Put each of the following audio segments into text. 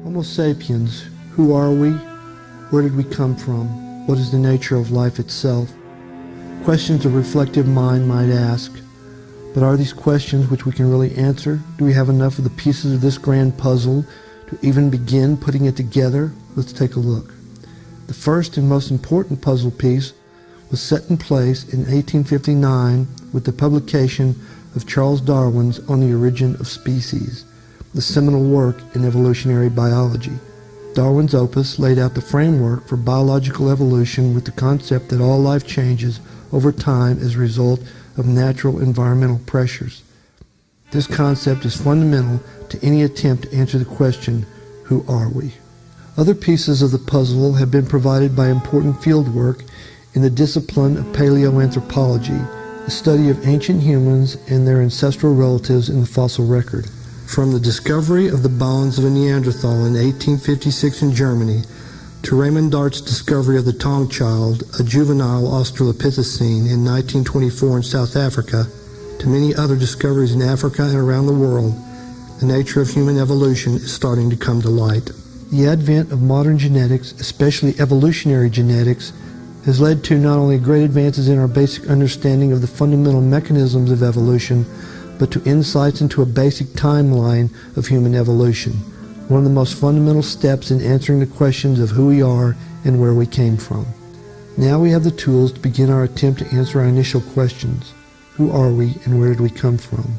Homo sapiens, who are we? Where did we come from? What is the nature of life itself? Questions a reflective mind might ask. But are these questions which we can really answer? Do we have enough of the pieces of this grand puzzle to even begin putting it together? Let's take a look. The first and most important puzzle piece was set in place in 1859 with the publication of Charles Darwin's On the Origin of Species, the seminal work in evolutionary biology. Darwin's opus laid out the framework for biological evolution with the concept that all life changes over time as a result of natural environmental pressures. This concept is fundamental to any attempt to answer the question, who are we? Other pieces of the puzzle have been provided by important fieldwork in the discipline of paleoanthropology, the study of ancient humans and their ancestral relatives in the fossil record. From the discovery of the bones of a Neanderthal in 1856 in Germany, to Raymond Dart's discovery of the Tong child, a juvenile Australopithecine, in 1924 in South Africa, to many other discoveries in Africa and around the world, the nature of human evolution is starting to come to light. The advent of modern genetics, especially evolutionary genetics, has led to not only great advances in our basic understanding of the fundamental mechanisms of evolution, but to insights into a basic timeline of human evolution, one of the most fundamental steps in answering the questions of who we are and where we came from. Now we have the tools to begin our attempt to answer our initial questions. Who are we and where did we come from?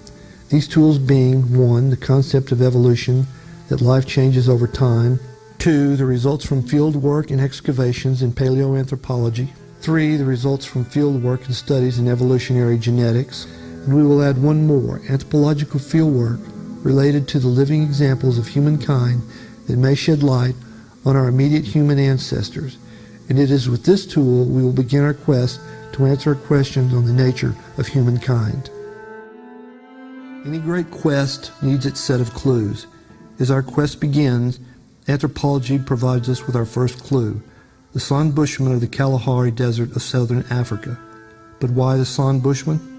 These tools being, 1, the concept of evolution, that life changes over time; 2, the results from field work and excavations in paleoanthropology; 3, the results from field work and studies in evolutionary genetics; and we will add one more, anthropological fieldwork related to the living examples of humankind that may shed light on our immediate human ancestors. And it is with this tool we will begin our quest to answer questions on the nature of humankind. Any great quest needs its set of clues. As our quest begins, anthropology provides us with our first clue, the San Bushmen of the Kalahari Desert of southern Africa. But why the San Bushmen?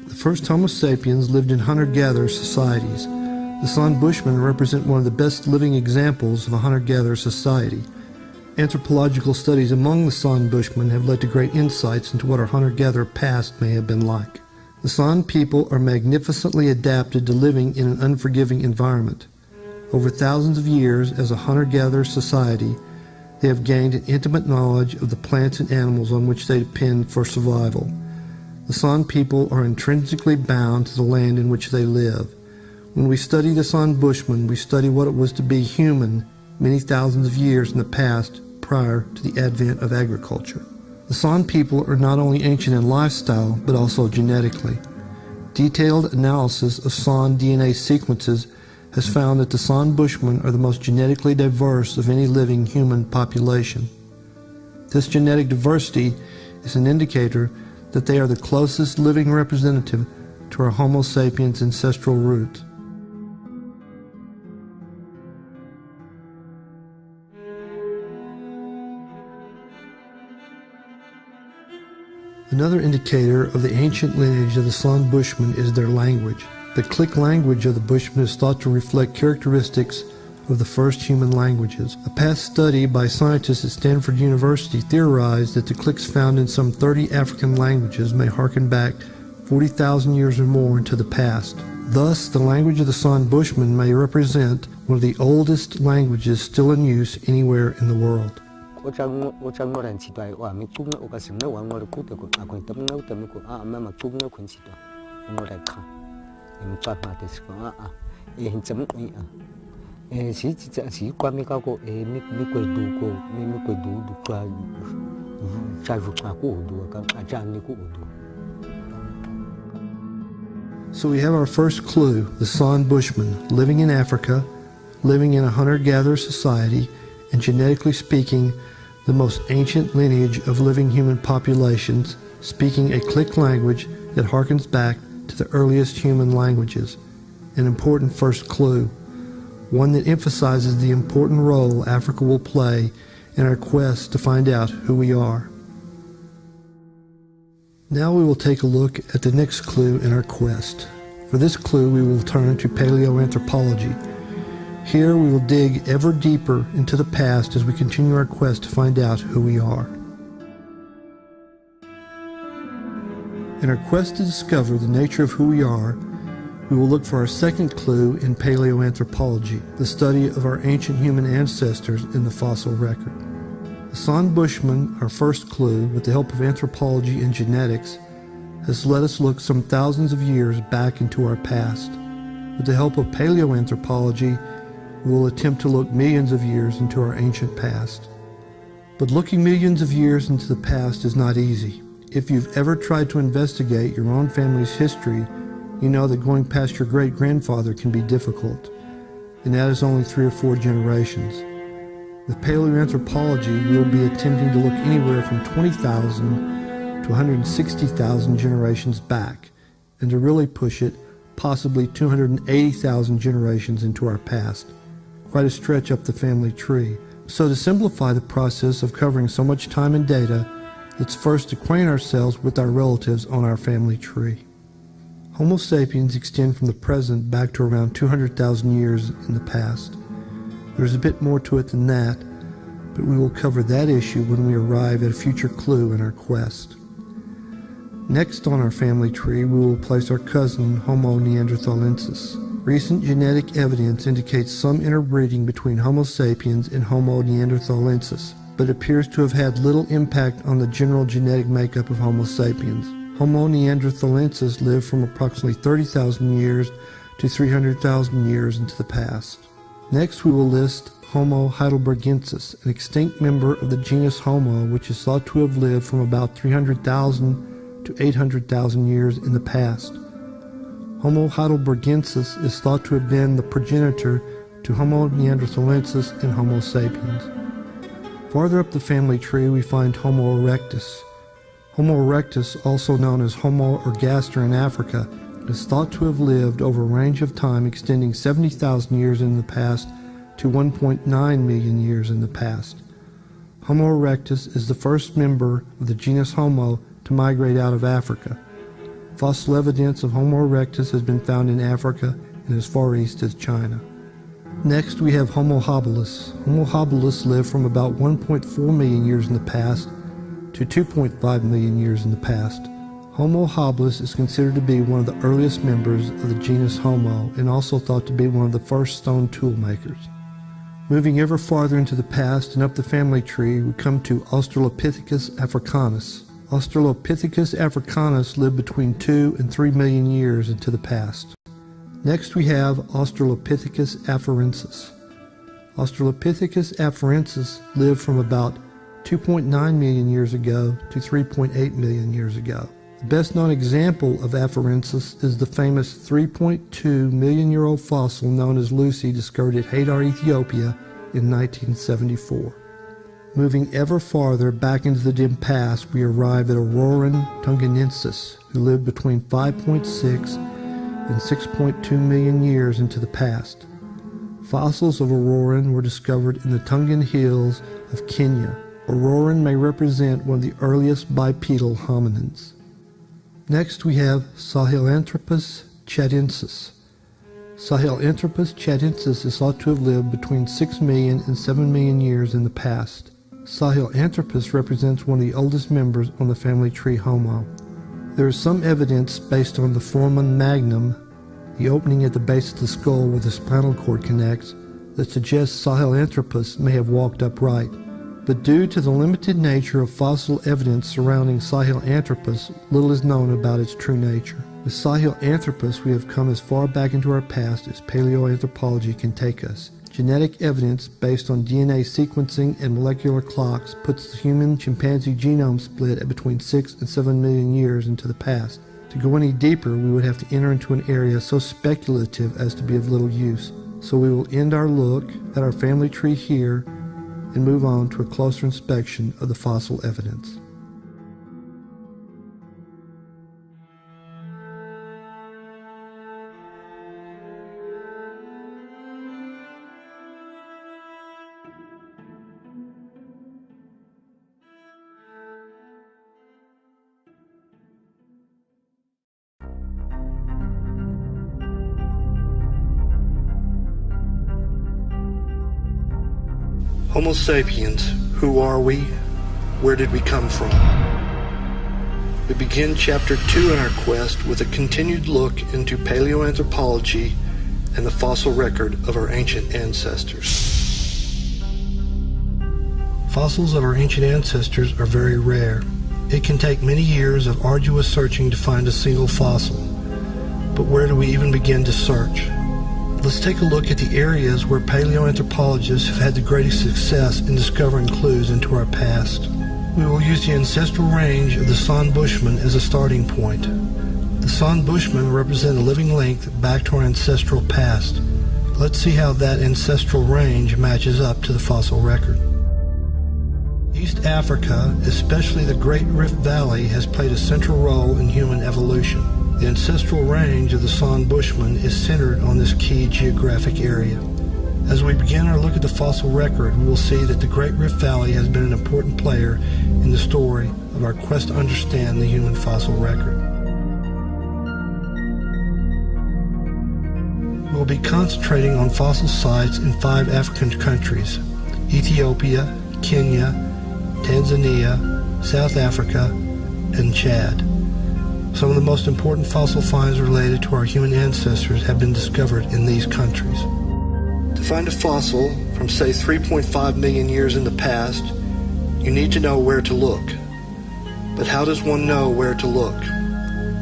The first Homo sapiens lived in hunter-gatherer societies. The San Bushmen represent one of the best living examples of a hunter-gatherer society. Anthropological studies among the San Bushmen have led to great insights into what our hunter-gatherer past may have been like. The San people are magnificently adapted to living in an unforgiving environment. Over thousands of years as a hunter-gatherer society, they have gained an intimate knowledge of the plants and animals on which they depend for survival. The San people are intrinsically bound to the land in which they live. When we study the San Bushmen, we study what it was to be human many thousands of years in the past prior to the advent of agriculture. The San people are not only ancient in lifestyle, but also genetically. Detailed analysis of San DNA sequences has found that the San Bushmen are the most genetically diverse of any living human population. This genetic diversity is an indicator that they are the closest living representative to our Homo sapiens ancestral roots. Another indicator of the ancient lineage of the San Bushmen is their language. The Click language of the Bushmen is thought to reflect characteristics of the first human languages. A past study by scientists at Stanford University theorized that the clicks found in some 30 African languages may harken back 40,000 years or more into the past. Thus, the language of the San Bushmen may represent one of the oldest languages still in use anywhere in the world. So we have our first clue, the San Bushmen, living in Africa, living in a hunter-gatherer society, and genetically speaking, the most ancient lineage of living human populations, speaking a Click language that harkens back to the earliest human languages. An important first clue, one that emphasizes the important role Africa will play in our quest to find out who we are. Now we will take a look at the next clue in our quest. For this clue we will turn to paleoanthropology. Here we will dig ever deeper into the past as we continue our quest to find out who we are. In our quest to discover the nature of who we are, we will look for our second clue in paleoanthropology, the study of our ancient human ancestors in the fossil record. Hassan Bushman, our first clue, with the help of anthropology and genetics, has let us look some thousands of years back into our past. With the help of paleoanthropology, we will attempt to look millions of years into our ancient past. But looking millions of years into the past is not easy. If you've ever tried to investigate your own family's history, you know that going past your great-grandfather can be difficult, and that is only 3 or 4 generations. With paleoanthropology, we will be attempting to look anywhere from 20,000 to 160,000 generations back, and to really push it, possibly 280,000 generations into our past. Quite a stretch up the family tree. So to simplify the process of covering so much time and data, let's first acquaint ourselves with our relatives on our family tree. Homo sapiens extend from the present back to around 200,000 years in the past. There's a bit more to it than that, but we will cover that issue when we arrive at a future clue in our quest. Next on our family tree, we will place our cousin Homo neanderthalensis. Recent genetic evidence indicates some interbreeding between Homo sapiens and Homo neanderthalensis, but appears to have had little impact on the general genetic makeup of Homo sapiens. Homo neanderthalensis lived from approximately 30,000 years to 300,000 years into the past. Next, we will list Homo heidelbergensis, an extinct member of the genus Homo, which is thought to have lived from about 300,000 to 800,000 years in the past. Homo heidelbergensis is thought to have been the progenitor to Homo neanderthalensis and Homo sapiens. Farther up the family tree, we find Homo erectus. Homo erectus, also known as Homo ergaster in Africa, is thought to have lived over a range of time extending 70,000 years in the past to 1.9 million years in the past. Homo erectus is the first member of the genus Homo to migrate out of Africa. Fossil evidence of Homo erectus has been found in Africa and as far east as China. Next, we have Homo habilis. Homo habilis lived from about 1.4 million years in the past to 2.5 million years in the past. Homo habilis is considered to be one of the earliest members of the genus Homo and also thought to be one of the first stone tool makers. Moving ever farther into the past and up the family tree, we come to Australopithecus africanus. Australopithecus africanus lived between 2 and 3 million years into the past. Next we have Australopithecus afarensis. Australopithecus afarensis lived from about 2.9 million years ago to 3.8 million years ago. The best known example of afarensis is the famous 3.2 million year old fossil known as Lucy, discovered at Hadar, Ethiopia in 1974. Moving ever farther back into the dim past, we arrive at Auroran tungenensis, who lived between 5.6 and 6.2 million years into the past. Fossils of Auroran were discovered in the Tungan Hills of Kenya. Auroran may represent one of the earliest bipedal hominins. Next we have Sahelanthropus chadensis. Sahelanthropus chadensis is thought to have lived between 6 million and 7 million years in the past. Sahelanthropus represents one of the oldest members on the family tree Homo. There is some evidence based on the foramen magnum, the opening at the base of the skull where the spinal cord connects, that suggests Sahelanthropus may have walked upright. But due to the limited nature of fossil evidence surrounding Sahelanthropus, little is known about its true nature. With Sahelanthropus, we have come as far back into our past as paleoanthropology can take us. Genetic evidence based on DNA sequencing and molecular clocks puts the human-chimpanzee genome split at between 6 and 7 million years into the past. To go any deeper, we would have to enter into an area so speculative as to be of little use. So we will end our look at our family tree here and move on to a closer inspection of the fossil evidence. Homo Sapiens, who are we? Where did we come from? We begin Chapter 2 in our quest with a continued look into paleoanthropology and the fossil record of our ancient ancestors. Fossils of our ancient ancestors are very rare. It can take many years of arduous searching to find a single fossil. But where do we even begin to search? Let's take a look at the areas where paleoanthropologists have had the greatest success in discovering clues into our past. We will use the ancestral range of the San Bushmen as a starting point. The San Bushmen represent a living link back to our ancestral past. Let's see how that ancestral range matches up to the fossil record. East Africa, especially the Great Rift Valley, has played a central role in human evolution. The ancestral range of the San Bushmen is centered on this key geographic area. As we begin our look at the fossil record, we will see that the Great Rift Valley has been an important player in the story of our quest to understand the human fossil record. We will be concentrating on fossil sites in 5 African countries: Ethiopia, Kenya, Tanzania, South Africa, and Chad. Some of the most important fossil finds related to our human ancestors have been discovered in these countries. To find a fossil from, say, 3.5 million years in the past, you need to know where to look. But how does one know where to look?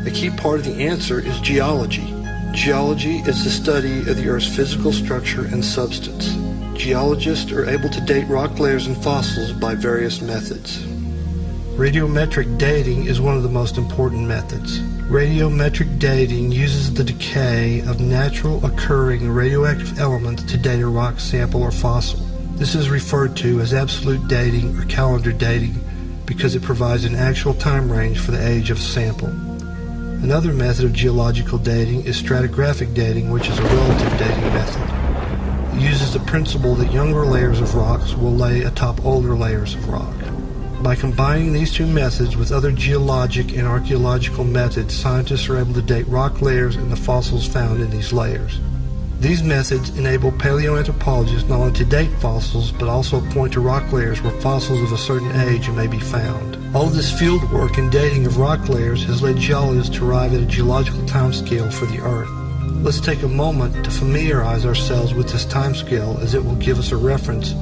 A key part of the answer is geology. Geology is the study of the Earth's physical structure and substance. Geologists are able to date rock layers and fossils by various methods. Radiometric dating is one of the most important methods. Radiometric dating uses the decay of natural occurring radioactive elements to date a rock sample or fossil. This is referred to as absolute dating or calendar dating because it provides an actual time range for the age of a sample. Another method of geological dating is stratigraphic dating, which is a relative dating method. It uses the principle that younger layers of rocks will lay atop older layers of rock. By combining these two methods with other geologic and archaeological methods, scientists are able to date rock layers and the fossils found in these layers. These methods enable paleoanthropologists not only to date fossils, but also point to rock layers where fossils of a certain age may be found. All of this field work and dating of rock layers has led geologists to arrive at a geological timescale for the Earth. Let's take a moment to familiarize ourselves with this timescale, as it will give us a reference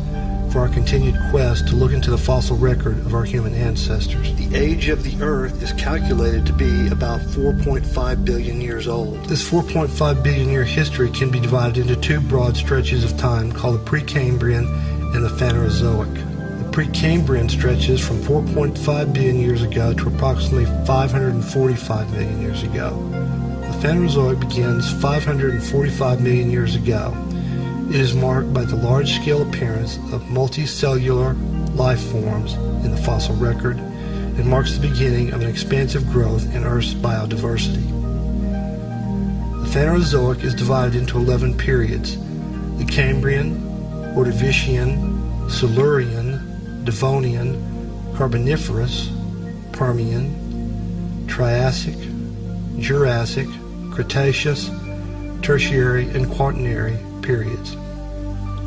for our continued quest to look into the fossil record of our human ancestors. The age of the Earth is calculated to be about 4.5 billion years old. This 4.5 billion year history can be divided into 2 broad stretches of time called the Precambrian and the Phanerozoic. The Precambrian stretches from 4.5 billion years ago to approximately 545 million years ago. The Phanerozoic begins 545 million years ago. It is marked by the large-scale appearance of multicellular life forms in the fossil record and marks the beginning of an expansive growth in Earth's biodiversity. The Phanerozoic is divided into 11 periods: the Cambrian, Ordovician, Silurian, Devonian, Carboniferous, Permian, Triassic, Jurassic, Cretaceous, Tertiary, and Quaternary periods.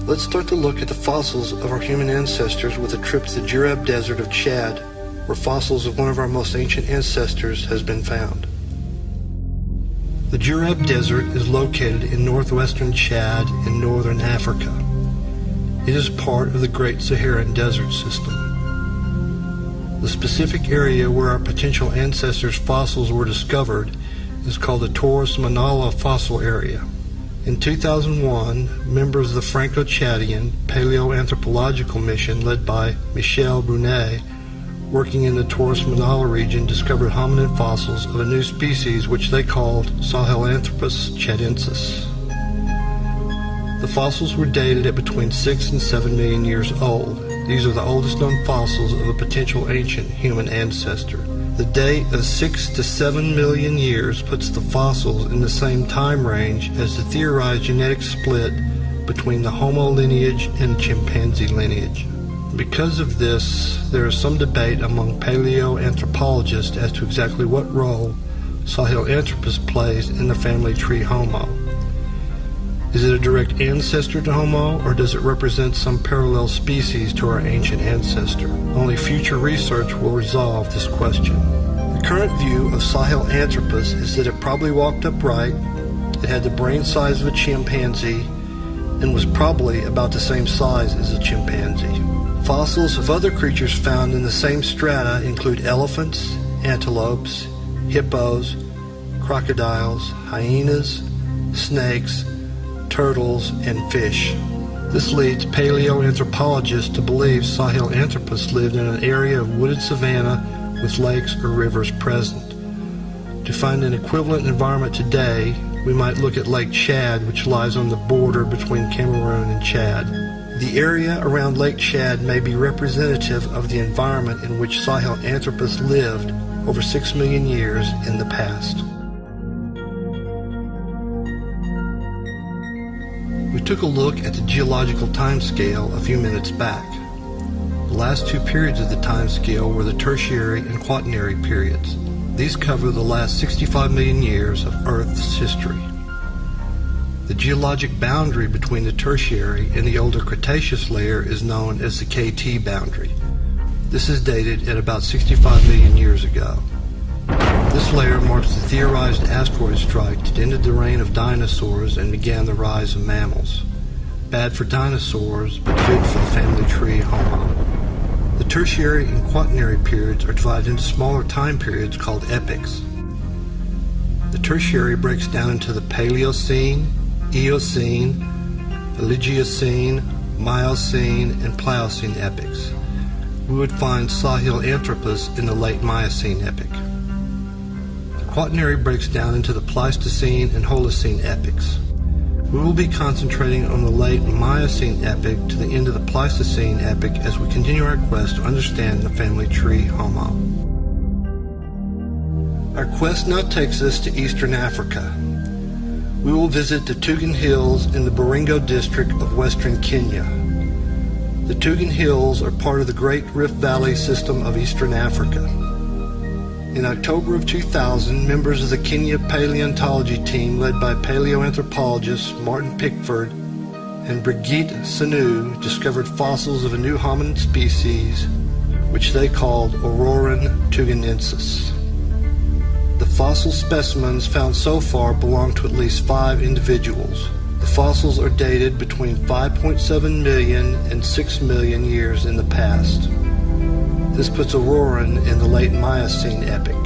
Let's start to look at the fossils of our human ancestors with a trip to the Jurab Desert of Chad, where fossils of one of our most ancient ancestors has been found. The Jurab Desert is located in northwestern Chad in northern Africa. It is part of the Great Saharan Desert System. The specific area where our potential ancestors' fossils were discovered is called the Taurus Manala Fossil Area. In 2001, members of the Franco-Chadian Paleoanthropological Mission led by Michel Brunet, working in the Taurus Manala region, discovered hominin fossils of a new species which they called Sahelanthropus chadensis. The fossils were dated at between 6 and 7 million years old. These are the oldest known fossils of a potential ancient human ancestor. The date of 6 to 7 million years puts the fossils in the same time range as the theorized genetic split between the Homo lineage and the chimpanzee lineage. Because of this, there is some debate among paleoanthropologists as to exactly what role Sahelanthropus plays in the family tree Homo. Is it a direct ancestor to Homo, or does it represent some parallel species to our ancient ancestor? Only future research will resolve this question. The current view of Sahelanthropus is that it probably walked upright, it had the brain size of a chimpanzee, and was probably about the same size as a chimpanzee. Fossils of other creatures found in the same strata include elephants, antelopes, hippos, crocodiles, hyenas, snakes, turtles, and fish. This leads paleoanthropologists to believe Sahelanthropus lived in an area of wooded savanna with lakes or rivers present. To find an equivalent environment today, we might look at Lake Chad, which lies on the border between Cameroon and Chad. The area around Lake Chad may be representative of the environment in which Sahelanthropus lived over 6 million years in the past. We took a look at the geological time scale a few minutes back. The last two periods of the time scale were the Tertiary and Quaternary periods. These cover the last 65 million years of Earth's history. The geologic boundary between the Tertiary and the older Cretaceous layer is known as the KT boundary. This is dated at about 65 million years ago. This layer marks the theorized asteroid strike that ended the reign of dinosaurs and began the rise of mammals. Bad for dinosaurs, but good for the family tree Homo. The Tertiary and Quaternary periods are divided into smaller time periods called epochs. The Tertiary breaks down into the Paleocene, Eocene, Oligocene, Miocene, and Pliocene epochs. We would find Sahelanthropus in the late Miocene epoch. Quaternary breaks down into the Pleistocene and Holocene epochs. We will be concentrating on the late Miocene epoch to the end of the Pleistocene epoch as we continue our quest to understand the family tree Homo. Our quest now takes us to Eastern Africa. We will visit the Tugen Hills in the Baringo district of Western Kenya. The Tugen Hills are part of the Great Rift Valley system of Eastern Africa. In October of 2000, members of the Kenya paleontology team led by paleoanthropologists Martin Pickford and Brigitte Sanu discovered fossils of a new hominid species which they called Auroran tugenensis. The fossil specimens found so far belong to at least 5 individuals. The fossils are dated between 5.7 million and 6 million years in the past. This puts Auroran in the late Miocene epoch.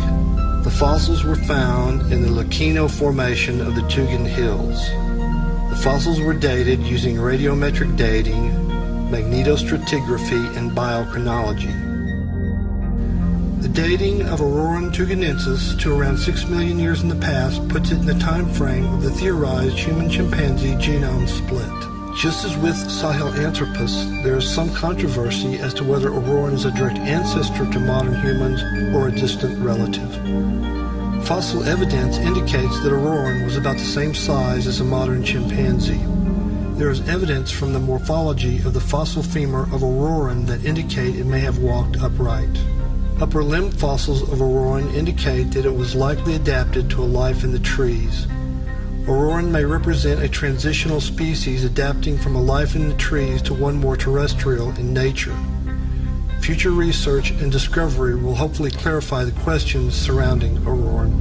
The fossils were found in the Lacino Formation of the Tugen Hills. The fossils were dated using radiometric dating, magnetostratigraphy, and biochronology. The dating of Auroran tugenensis to around 6 million years in the past puts it in the time frame of the theorized human-chimpanzee genome split. Just as with Sahelanthropus, there is some controversy as to whether Auroran is a direct ancestor to modern humans or a distant relative. Fossil evidence indicates that Auroran was about the same size as a modern chimpanzee. There is evidence from the morphology of the fossil femur of Auroran that indicate it may have walked upright. Upper limb fossils of Auroran indicate that it was likely adapted to a life in the trees. Auroran may represent a transitional species adapting from a life in the trees to one more terrestrial in nature. Future research and discovery will hopefully clarify the questions surrounding Auroran.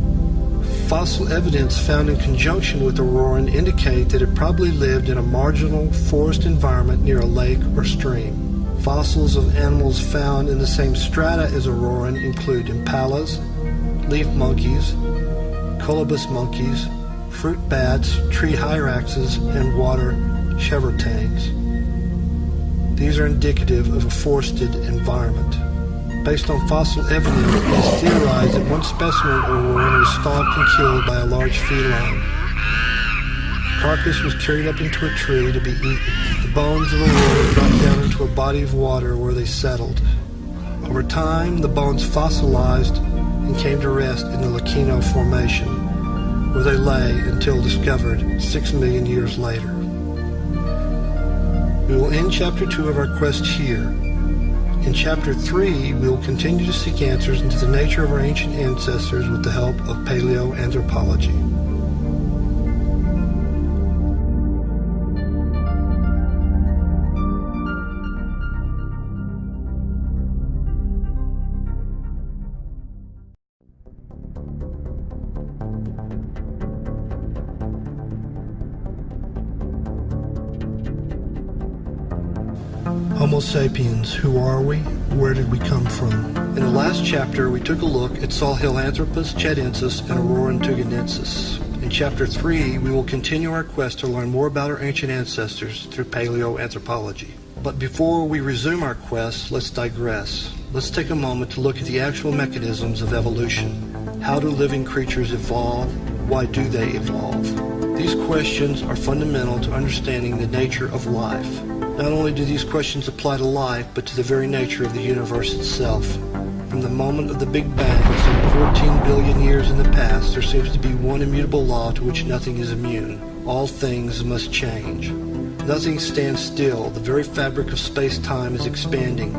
Fossil evidence found in conjunction with Auroran indicate that it probably lived in a marginal forest environment near a lake or stream. Fossils of animals found in the same strata as Auroran include impalas, leaf monkeys, colobus monkeys, fruit bats, tree hyraxes, and water chevrotains. These are indicative of a forested environment. Based on fossil evidence, it is theorized that one specimen of Auroran was stalked and killed by a large feline. The carcass was carried up into a tree to be eaten. The bones of Auroran dropped down into a body of water where they settled. Over time, the bones fossilized and came to rest in the Lacino Formation, where they lay until discovered 6 million years later. We will end Chapter 2 of our quest here. In Chapter 3, we will continue to seek answers into the nature of our ancient ancestors with the help of paleoanthropology. Homo Sapiens, who are we? Where did we come from? In the last chapter, we took a look at Sahelanthropus chadensis and Auroran tugenensis. In Chapter 3, we will continue our quest to learn more about our ancient ancestors through paleoanthropology. But before we resume our quest, let's digress. Let's take a moment to look at the actual mechanisms of evolution. How do living creatures evolve? Why do they evolve? These questions are fundamental to understanding the nature of life. Not only do these questions apply to life, but to the very nature of the universe itself. From the moment of the Big Bang, some 14 billion years in the past, there seems to be one immutable law to which nothing is immune. All things must change. Nothing stands still. The very fabric of space-time is expanding.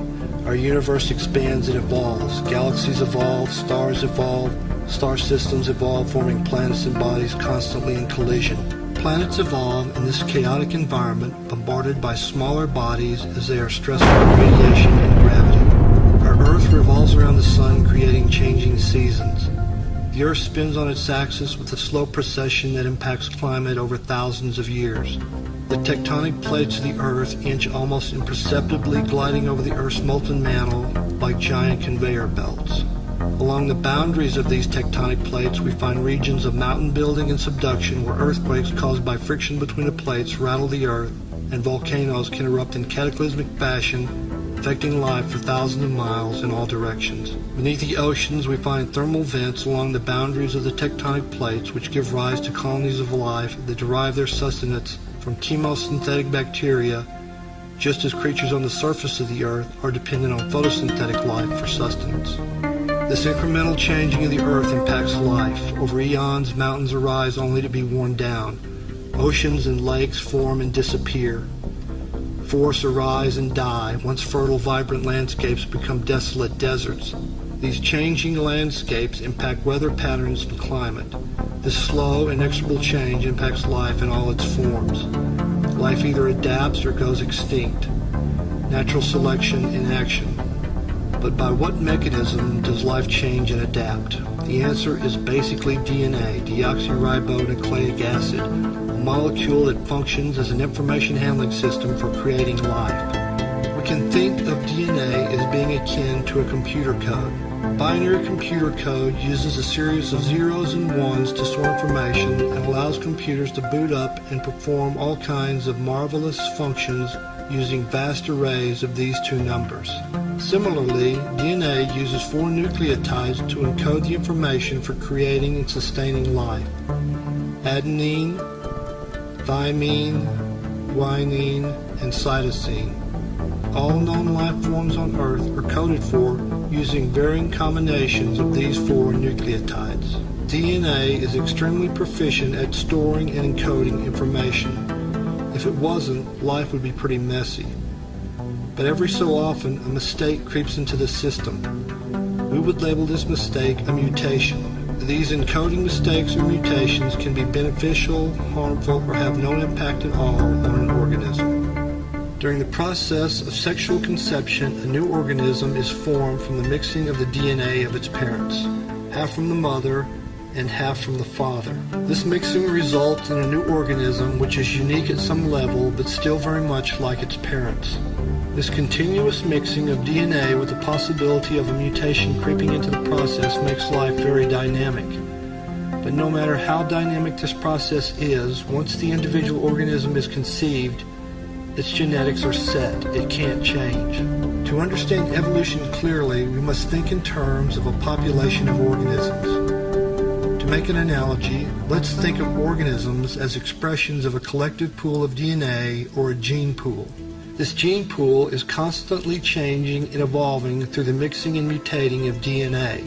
Our universe expands and evolves. Galaxies evolve, stars evolve, star systems evolve, forming planets and bodies constantly in collision. Planets evolve in this chaotic environment, bombarded by smaller bodies as they are stressed by radiation and gravity. Our Earth revolves around the Sun, creating changing seasons. The Earth spins on its axis with a slow precession that impacts climate over thousands of years. The tectonic plates of the Earth inch almost imperceptibly, gliding over the Earth's molten mantle like giant conveyor belts. Along the boundaries of these tectonic plates, we find regions of mountain building and subduction where earthquakes caused by friction between the plates rattle the Earth, and volcanoes can erupt in cataclysmic fashion, affecting life for thousands of miles in all directions. Beneath the oceans, we find thermal vents along the boundaries of the tectonic plates, which give rise to colonies of life that derive their sustenance from chemosynthetic bacteria, just as creatures on the surface of the Earth are dependent on photosynthetic life for sustenance. This incremental changing of the Earth impacts life. Over eons, mountains arise only to be worn down. Oceans and lakes form and disappear. Forests arise and die. Once fertile, vibrant landscapes become desolate deserts. These changing landscapes impact weather patterns and climate. This slow, inexorable change impacts life in all its forms. Life either adapts or goes extinct. Natural selection in action. But by what mechanism does life change and adapt? The answer is basically DNA, deoxyribonucleic acid, a molecule that functions as an information handling system for creating life. We can think of DNA as being akin to a computer code. Binary computer code uses a series of zeros and ones to store information and allows computers to boot up and perform all kinds of marvelous functions using vast arrays of these two numbers. Similarly, DNA uses 4 nucleotides to encode the information for creating and sustaining life. Adenine, thymine, guanine, and cytosine. All known life forms on Earth are coded for using varying combinations of these 4 nucleotides. DNA is extremely proficient at storing and encoding information. If it wasn't, life would be pretty messy. But every so often, a mistake creeps into the system. We would label this mistake a mutation. These encoding mistakes or mutations can be beneficial, harmful, or have no impact at all on an organism. During the process of sexual conception, a new organism is formed from the mixing of the DNA of its parents, half from the mother and half from the father. This mixing results in a new organism which is unique at some level but still very much like its parents. This continuous mixing of DNA with the possibility of a mutation creeping into the process makes life very dynamic. But no matter how dynamic this process is, once the individual organism is conceived, its genetics are set. It can't change. To understand evolution clearly, we must think in terms of a population of organisms. To make an analogy, let's think of organisms as expressions of a collective pool of DNA or a gene pool. This gene pool is constantly changing and evolving through the mixing and mutating of DNA.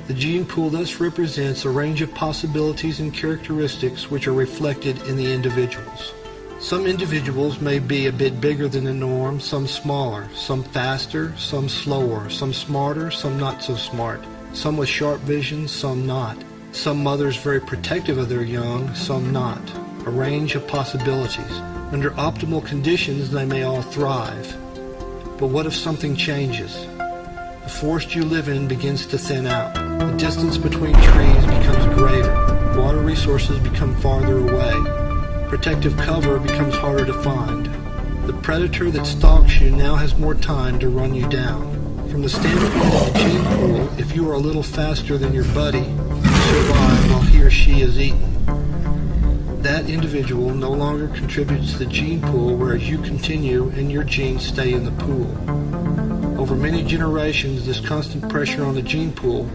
The gene pool thus represents a range of possibilities and characteristics which are reflected in the individuals. Some individuals may be a bit bigger than the norm, some smaller, some faster, some slower, some smarter, some not so smart, some with sharp vision, some not. Some mothers very protective of their young, some not. A range of possibilities. Under optimal conditions, they may all thrive. But what if something changes? The forest you live in begins to thin out. The distance between trees becomes greater. Water resources become farther away. Protective cover becomes harder to find. The predator that stalks you now has more time to run you down. From the standpoint of the gene pool, if you are a little faster than your buddy, you survive while he or she is eaten. That individual no longer contributes to the gene pool, whereas you continue and your genes stay in the pool. Over many generations, this constant pressure on the gene pool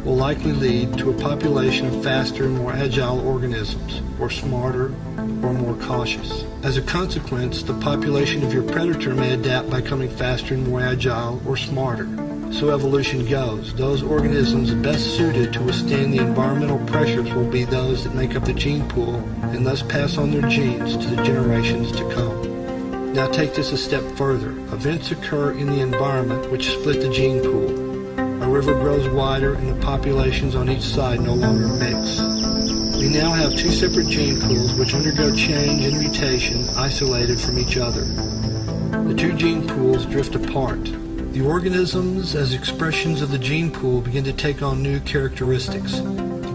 will likely lead to a population of faster and more agile organisms, or smarter, or more cautious. As a consequence, the population of your predator may adapt by becoming faster and more agile or smarter. So evolution goes. Those organisms best suited to withstand the environmental pressures will be those that make up the gene pool and thus pass on their genes to the generations to come. Now take this a step further. Events occur in the environment which split the gene pool. A river grows wider and the populations on each side no longer mix. We now have two separate gene pools which undergo change and mutation isolated from each other. The two gene pools drift apart. The organisms as expressions of the gene pool begin to take on new characteristics.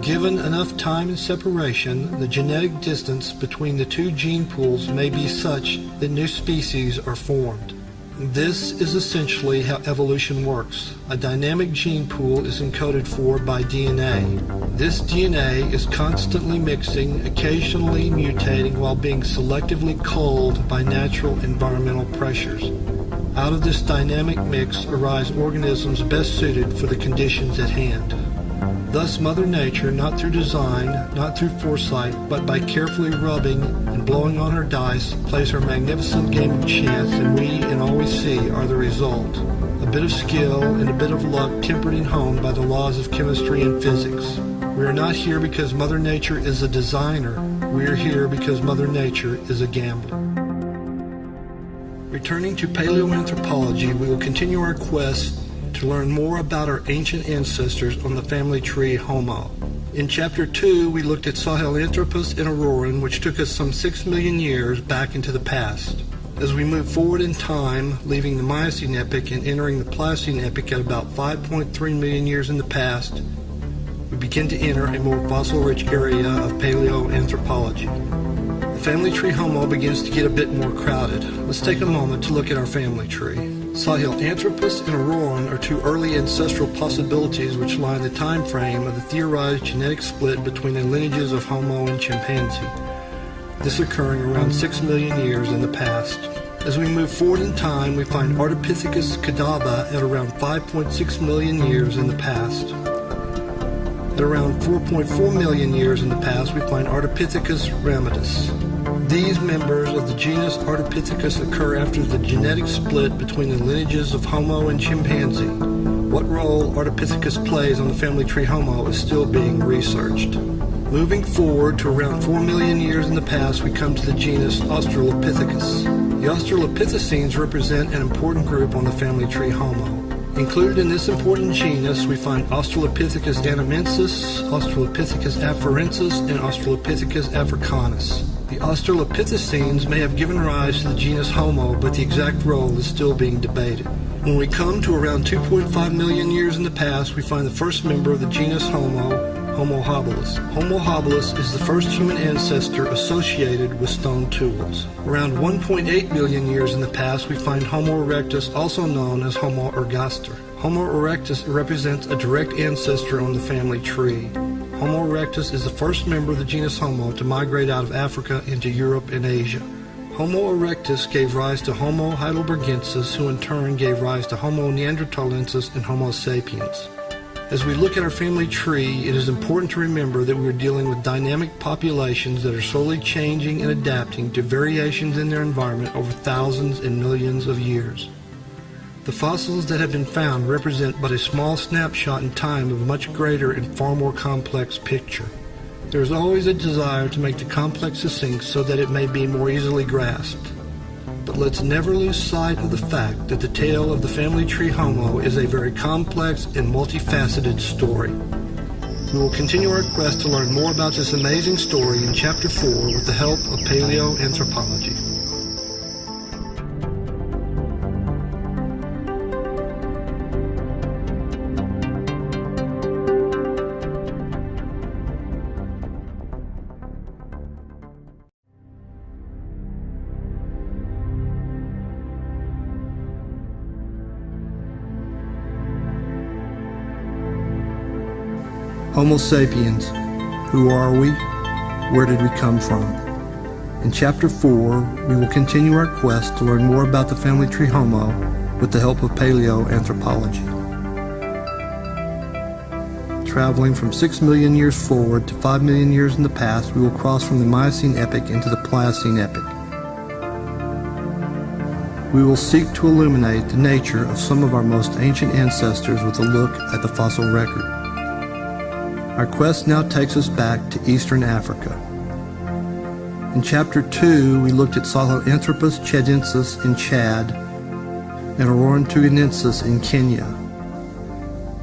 Given enough time and separation, the genetic distance between the two gene pools may be such that new species are formed. This is essentially how evolution works. A dynamic gene pool is encoded for by DNA. This DNA is constantly mixing, occasionally mutating while being selectively culled by natural environmental pressures. Out of this dynamic mix arise organisms best suited for the conditions at hand. Thus Mother Nature, not through design, not through foresight, but by carefully rubbing and blowing on her dice, plays her magnificent game of chance, and we and all we see are the result. A bit of skill and a bit of luck tempered and honed by the laws of chemistry and physics. We are not here because Mother Nature is a designer. We are here because Mother Nature is a gambler. Returning to paleoanthropology, we will continue our quest to learn more about our ancient ancestors on the family tree Homo. In Chapter 2, we looked at Sahelanthropus and Auroran, which took us some 6 million years back into the past. As we move forward in time, leaving the Miocene epoch and entering the Pliocene epoch at about 5.3 million years in the past, we begin to enter a more fossil-rich area of paleoanthropology. The family tree Homo begins to get a bit more crowded. Let's take a moment to look at our family tree. Sahelanthropus and Auroran are two early ancestral possibilities which lie in the time frame of the theorized genetic split between the lineages of Homo and chimpanzee, this occurring around 6 million years in the past. As we move forward in time, we find Ardipithecus cadaba at around 5.6 million years in the past. At around 4.4 million years in the past, we find Ardipithecus ramidus. These members of the genus Ardipithecus occur after the genetic split between the lineages of Homo and chimpanzee. What role Ardipithecus plays on the family tree Homo is still being researched. Moving forward to around 4 million years in the past, we come to the genus Australopithecus. The Australopithecines represent an important group on the family tree Homo. Included in this important genus, we find Australopithecus anamensis, Australopithecus afarensis, and Australopithecus africanus. The Australopithecines may have given rise to the genus Homo, but the exact role is still being debated. When we come to around 2.5 million years in the past, we find the first member of the genus Homo, Homo habilis. Homo habilis is the first human ancestor associated with stone tools. Around 1.8 million years in the past, we find Homo erectus, also known as Homo ergaster. Homo erectus represents a direct ancestor on the family tree. Homo erectus is the first member of the genus Homo to migrate out of Africa into Europe and Asia. Homo erectus gave rise to Homo heidelbergensis, who in turn gave rise to Homo neanderthalensis and Homo sapiens. As we look at our family tree, it is important to remember that we are dealing with dynamic populations that are slowly changing and adapting to variations in their environment over thousands and millions of years. The fossils that have been found represent but a small snapshot in time of a much greater and far more complex picture. There is always a desire to make the complex succinct so that it may be more easily grasped. But let's never lose sight of the fact that the tale of the family tree Homo is a very complex and multifaceted story. We will continue our quest to learn more about this amazing story in Chapter 4 with the help of paleoanthropology. Homo Sapiens, who are we? Where did we come from? In Chapter 4, we will continue our quest to learn more about the family tree Homo with the help of paleoanthropology. Traveling from 6 million years forward to 5 million years in the past, we will cross from the Miocene epoch into the Pliocene epoch. We will seek to illuminate the nature of some of our most ancient ancestors with a look at the fossil record. Our quest now takes us back to Eastern Africa. In Chapter 2, we looked at Sahelanthropus chadensis in Chad and Aurantuganensis in Kenya.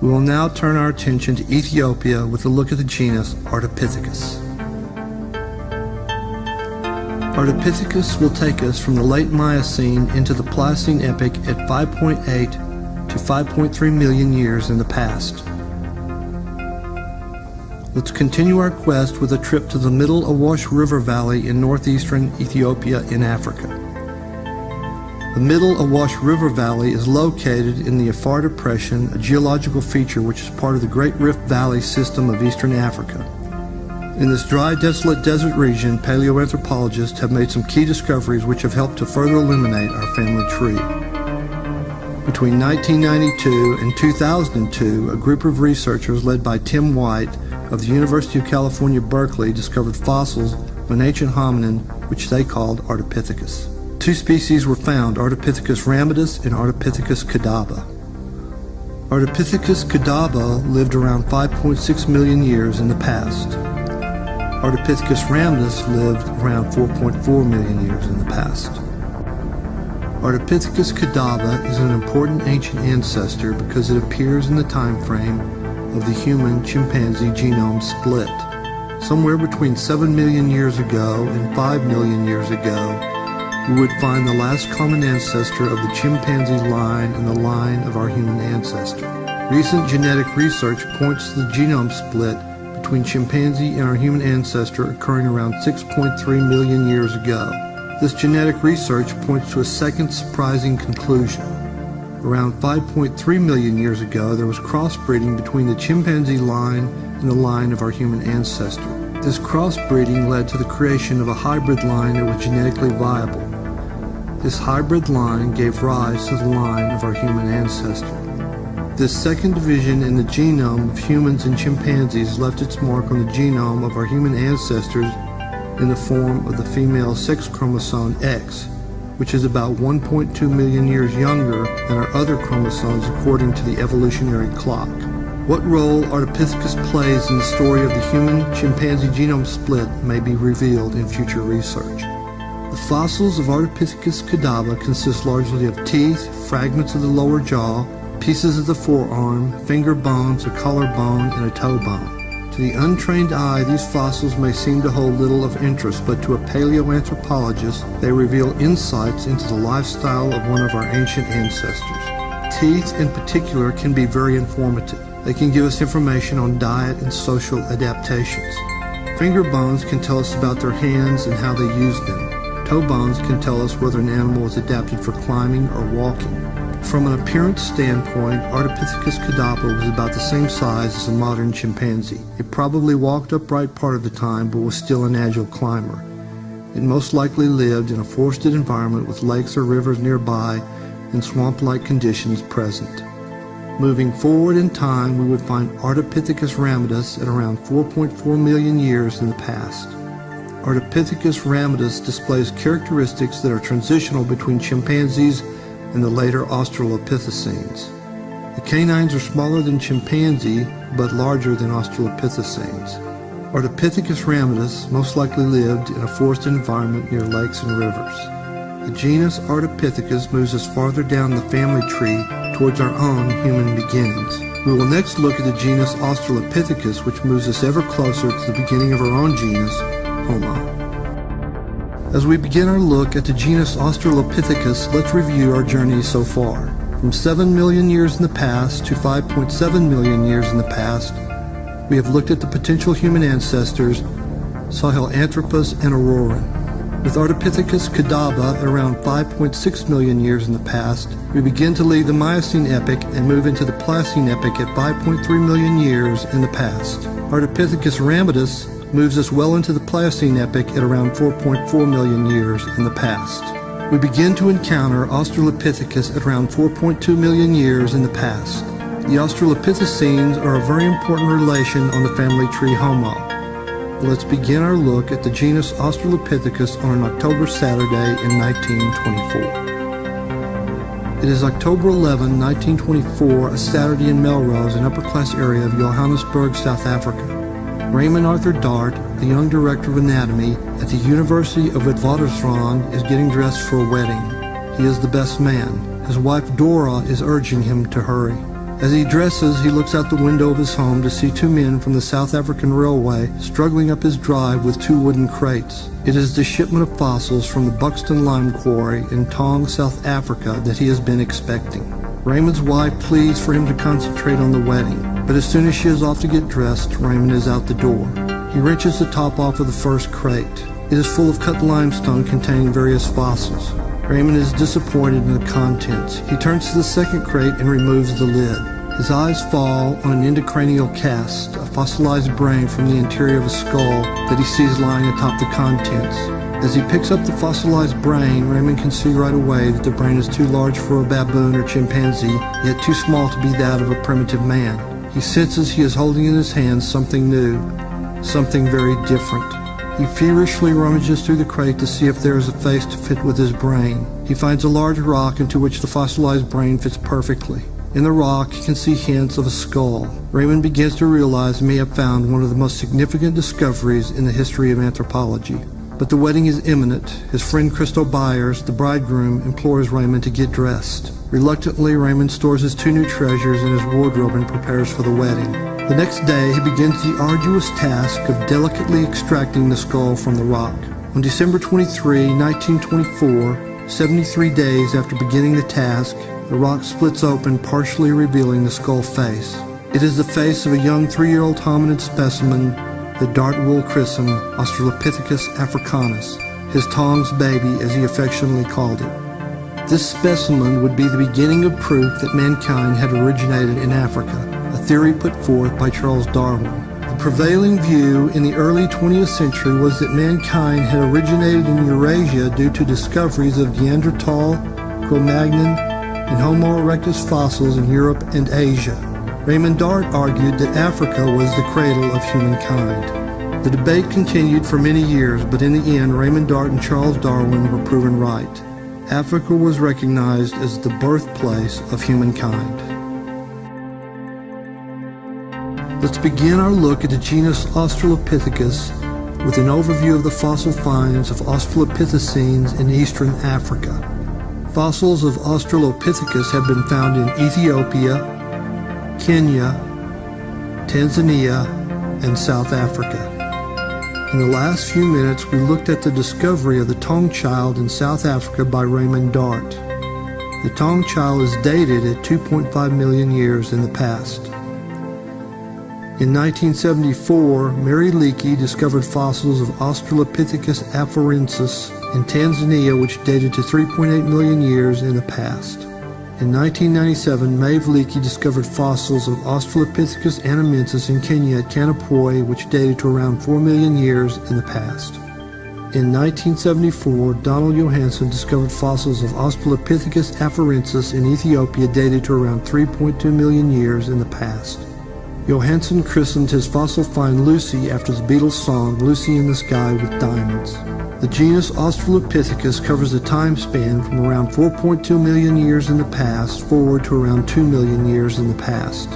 We will now turn our attention to Ethiopia with a look at the genus Ardipithecus. Ardipithecus will take us from the late Miocene into the Pliocene epoch at 5.8 to 5.3 million years in the past. Let's continue our quest with a trip to the Middle Awash River Valley in northeastern Ethiopia in Africa. The Middle Awash River Valley is located in the Afar Depression, a geological feature which is part of the Great Rift Valley system of eastern Africa. In this dry, desolate desert region, paleoanthropologists have made some key discoveries which have helped to further illuminate our family tree. Between 1992 and 2002, a group of researchers led by Tim White of the University of California, Berkeley discovered fossils of an ancient hominin which they called Ardipithecus. Two species were found, Ardipithecus ramidus and Ardipithecus cadaba. Ardipithecus cadaba lived around 5.6 million years in the past. Ardipithecus ramidus lived around 4.4 million years in the past. Ardipithecus cadaba is an important ancient ancestor because it appears in the time frame of the human-chimpanzee genome split. Somewhere between 7 million years ago and 5 million years ago, we would find the last common ancestor of the chimpanzee line and the line of our human ancestor. Recent genetic research points to the genome split between chimpanzee and our human ancestor occurring around 6.3 million years ago. This genetic research points to a second surprising conclusion. Around 5.3 million years ago, there was crossbreeding between the chimpanzee line and the line of our human ancestor. This crossbreeding led to the creation of a hybrid line that was genetically viable. This hybrid line gave rise to the line of our human ancestor. This second division in the genome of humans and chimpanzees left its mark on the genome of our human ancestors in the form of the female sex chromosome X, which is about 1.2 million years younger than our other chromosomes according to the evolutionary clock. What role Ardipithecus plays in the story of the human-chimpanzee genome split may be revealed in future research. The fossils of Ardipithecus cadaba consist largely of teeth, fragments of the lower jaw, pieces of the forearm, finger bones, a collarbone, and a toe bone. To the untrained eye, these fossils may seem to hold little of interest, but to a paleoanthropologist, they reveal insights into the lifestyle of one of our ancient ancestors. Teeth, in particular, can be very informative. They can give us information on diet and social adaptations. Finger bones can tell us about their hands and how they use them. Toe bones can tell us whether an animal is adapted for climbing or walking. From an appearance standpoint, Ardipithecus cadaba was about the same size as a modern chimpanzee. It probably walked upright part of the time, but was still an agile climber. It most likely lived in a forested environment with lakes or rivers nearby and swamp-like conditions present. Moving forward in time, we would find Ardipithecus ramidus at around 4.4 million years in the past. Ardipithecus ramidus displays characteristics that are transitional between chimpanzees and the later Australopithecines. The canines are smaller than chimpanzee, but larger than Australopithecines. Ardipithecus ramidus most likely lived in a forested environment near lakes and rivers. The genus Ardipithecus moves us farther down the family tree towards our own human beginnings. We will next look at the genus Australopithecus, which moves us ever closer to the beginning of our own genus, Homo. As we begin our look at the genus Australopithecus, let's review our journey so far. From 7 million years in the past to 5.7 million years in the past, we have looked at the potential human ancestors, Sahelanthropus and Auroran. With Ardipithecus cadaba at around 5.6 million years in the past, we begin to leave the Miocene epoch and move into the Pliocene epoch at 5.3 million years in the past. Ardipithecus ramidus moves us well into the Pliocene epoch at around 4.4 million years in the past. We begin to encounter Australopithecus at around 4.2 million years in the past. The Australopithecines are a very important relation on the family tree Homo. Let's begin our look at the genus Australopithecus on an October Saturday in 1924. It is October 11, 1924, a Saturday in Melrose, an upper-class area of Johannesburg, South Africa. Raymond Arthur Dart, the young director of anatomy at the University of Witwatersrand, is getting dressed for a wedding. He is the best man. His wife Dora is urging him to hurry. As he dresses, he looks out the window of his home to see two men from the South African Railway struggling up his drive with two wooden crates. It is the shipment of fossils from the Buxton Lime Quarry in Tong, South Africa that he has been expecting. Raymond's wife pleads for him to concentrate on the wedding, but as soon as she is off to get dressed, Raymond is out the door. He wrenches the top off of the first crate. It is full of cut limestone containing various fossils. Raymond is disappointed in the contents. He turns to the second crate and removes the lid. His eyes fall on an endocranial cast, a fossilized brain from the interior of a skull that he sees lying atop the contents. As he picks up the fossilized brain, Raymond can see right away that the brain is too large for a baboon or chimpanzee, yet too small to be that of a primitive man. He senses he is holding in his hands something new, something very different. He feverishly rummages through the crate to see if there is a face to fit with his brain. He finds a large rock into which the fossilized brain fits perfectly. In the rock, he can see hints of a skull. Raymond begins to realize he may have found one of the most significant discoveries in the history of anthropology. But the wedding is imminent. His friend Christo Byers, the bridegroom, implores Raymond to get dressed. Reluctantly, Raymond stores his two new treasures in his wardrobe and prepares for the wedding. The next day, he begins the arduous task of delicately extracting the skull from the rock. On December 23, 1924, 73 days after beginning the task, the rock splits open, partially revealing the skull face. It is the face of a young 3-year-old hominid specimen that Dart will christen Australopithecus africanus, his Tong's baby as he affectionately called it. This specimen would be the beginning of proof that mankind had originated in Africa, a theory put forth by Charles Darwin. The prevailing view in the early 20th century was that mankind had originated in Eurasia due to discoveries of Neanderthal, Cro-Magnon, and Homo erectus fossils in Europe and Asia. Raymond Dart argued that Africa was the cradle of humankind. The debate continued for many years, but in the end, Raymond Dart and Charles Darwin were proven right. Africa was recognized as the birthplace of humankind. Let's begin our look at the genus Australopithecus with an overview of the fossil finds of Australopithecines in eastern Africa. Fossils of Australopithecus have been found in Ethiopia, Kenya, Tanzania, and South Africa. In the last few minutes, we looked at the discovery of the Tong child in South Africa by Raymond Dart. The Tong child is dated at 2.5 million years in the past. In 1974, Mary Leakey discovered fossils of Australopithecus afarensis in Tanzania, which dated to 3.8 million years in the past. In 1997, Maeve Leakey discovered fossils of Australopithecus anamensis in Kenya at Kanapoi, which dated to around 4 million years in the past. In 1974, Donald Johansen discovered fossils of Australopithecus afarensis in Ethiopia dated to around 3.2 million years in the past. Johansen christened his fossil find Lucy after the Beatles' song Lucy in the Sky with Diamonds. The genus Australopithecus covers a time span from around 4.2 million years in the past forward to around 2 million years in the past.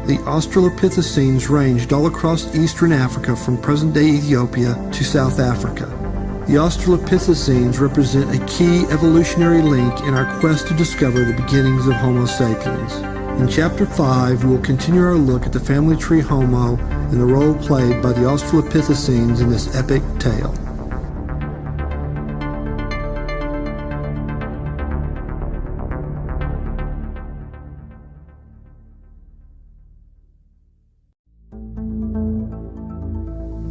The Australopithecines ranged all across eastern Africa from present-day Ethiopia to South Africa. The Australopithecines represent a key evolutionary link in our quest to discover the beginnings of Homo Sapiens. In Chapter 5, we will continue our look at the family tree Homo and the role played by the Australopithecines in this epic tale.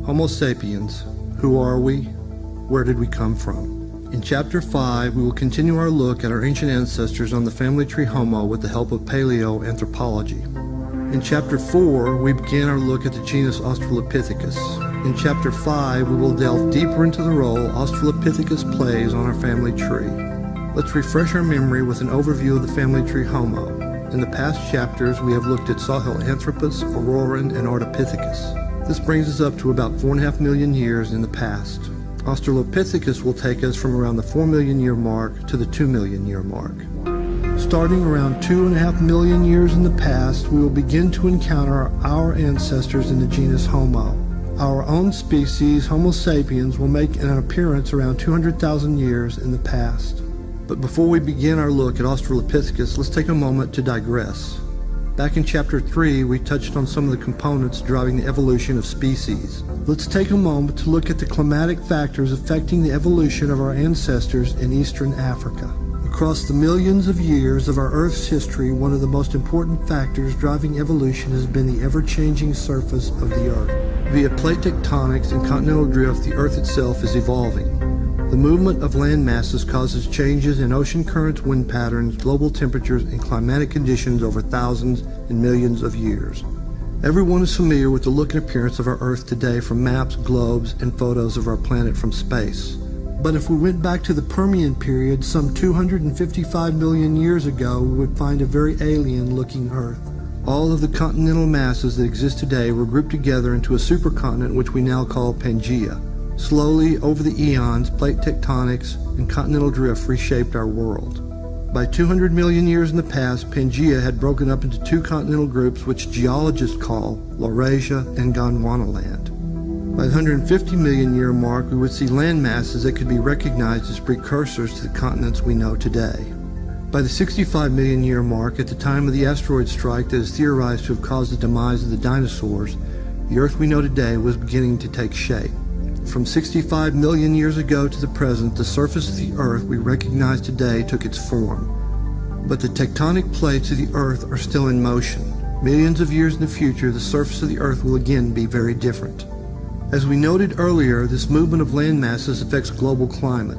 Homo sapiens, who are we? where did we come from? In Chapter 5, we will continue our look at our ancient ancestors on the family tree Homo with the help of paleoanthropology. In Chapter 4, we begin our look at the genus Australopithecus. In Chapter 5, we will delve deeper into the role Australopithecus plays on our family tree. Let's refresh our memory with an overview of the family tree Homo. In the past chapters, we have looked at Sahelanthropus, Auroran, and Ardipithecus. This brings us up to about 4.5 million years in the past. Australopithecus will take us from around the 4 million year mark to the 2 million year mark. Starting around 2.5 million years in the past, we will begin to encounter our ancestors in the genus Homo. Our own species, Homo Sapiens, will make an appearance around 200,000 years in the past. But before we begin our look at Australopithecus, let's take a moment to digress. Back in Chapter 3, we touched on some of the components driving the evolution of species. Let's take a moment to look at the climatic factors affecting the evolution of our ancestors in Eastern Africa. Across the millions of years of our Earth's history, one of the most important factors driving evolution has been the ever-changing surface of the Earth. Via plate tectonics and continental drift, the Earth itself is evolving. The movement of land masses causes changes in ocean currents, wind patterns, global temperatures, and climatic conditions over thousands and millions of years. Everyone is familiar with the look and appearance of our Earth today from maps, globes, and photos of our planet from space. But if we went back to the Permian period some 255 million years ago, we would find a very alien-looking Earth. All of the continental masses that exist today were grouped together into a supercontinent which we now call Pangaea. Slowly, over the eons, plate tectonics and continental drift reshaped our world. By 200 million years in the past, Pangaea had broken up into two continental groups which geologists call Laurasia and Gondwanaland. By the 150 million year mark, we would see land masses that could be recognized as precursors to the continents we know today. By the 65 million year mark, at the time of the asteroid strike that is theorized to have caused the demise of the dinosaurs, the Earth we know today was beginning to take shape. From 65 million years ago to the present, the surface of the Earth we recognize today took its form. But the tectonic plates of the Earth are still in motion. Millions of years in the future, the surface of the Earth will again be very different. As we noted earlier, this movement of land masses affects global climate.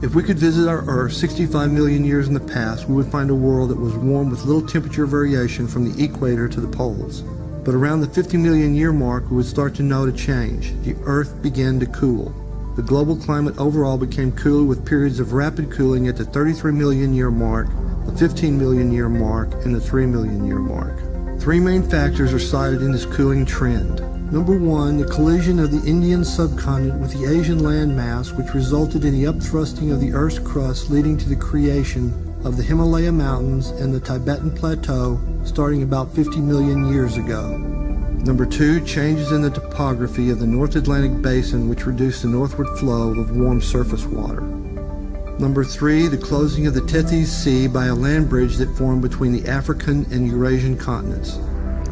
If we could visit our Earth 65 million years in the past, we would find a world that was warm with little temperature variation from the equator to the poles. But around the 50 million year mark, we would start to note a change. The Earth began to cool. The global climate overall became cooler with periods of rapid cooling at the 33 million year mark, the 15 million year mark, and the 3 million year mark. Three main factors are cited in this cooling trend. Number one, the collision of the Indian subcontinent with the Asian landmass, which resulted in the upthrusting of the Earth's crust, leading to the creation of the Himalaya Mountains and the Tibetan Plateau starting about 50 million years ago. Number two, changes in the topography of the North Atlantic Basin, which reduced the northward flow of warm surface water. Number three, the closing of the Tethys Sea by a land bridge that formed between the African and Eurasian continents.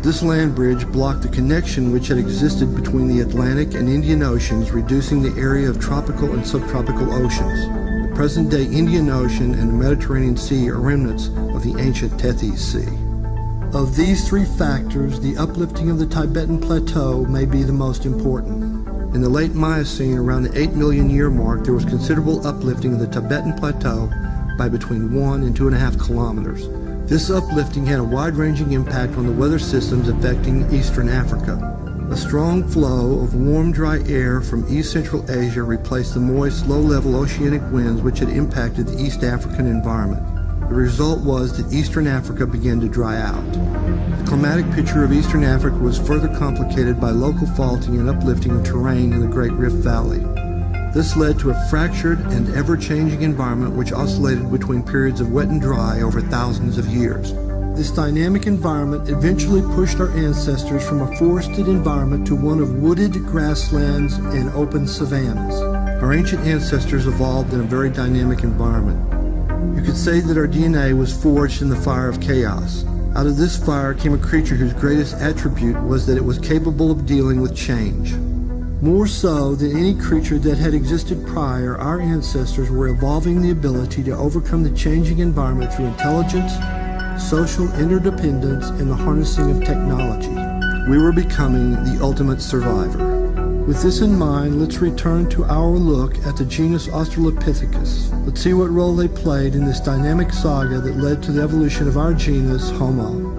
This land bridge blocked the connection which had existed between the Atlantic and Indian Oceans, reducing the area of tropical and subtropical oceans. The present-day Indian Ocean and the Mediterranean Sea are remnants of the ancient Tethys Sea. Of these three factors, the uplifting of the Tibetan Plateau may be the most important. In the late Miocene, around the 8 million year mark, there was considerable uplifting of the Tibetan Plateau by between 1 and 2.5 kilometers. This uplifting had a wide-ranging impact on the weather systems affecting Eastern Africa. A strong flow of warm, dry air from East Central Asia replaced the moist, low-level oceanic winds which had impacted the East African environment. The result was that Eastern Africa began to dry out. The climatic picture of Eastern Africa was further complicated by local faulting and uplifting of terrain in the Great Rift Valley. This led to a fractured and ever-changing environment which oscillated between periods of wet and dry over thousands of years. This dynamic environment eventually pushed our ancestors from a forested environment to one of wooded grasslands and open savannas. Our ancient ancestors evolved in a very dynamic environment. You could say that our DNA was forged in the fire of chaos. Out of this fire came a creature whose greatest attribute was that it was capable of dealing with change. More so than any creature that had existed prior, our ancestors were evolving the ability to overcome the changing environment through intelligence, social interdependence, and the harnessing of technology. We were becoming the ultimate survivor. With this in mind, let's return to our look at the genus Australopithecus. Let's see what role they played in this dynamic saga that led to the evolution of our genus, Homo.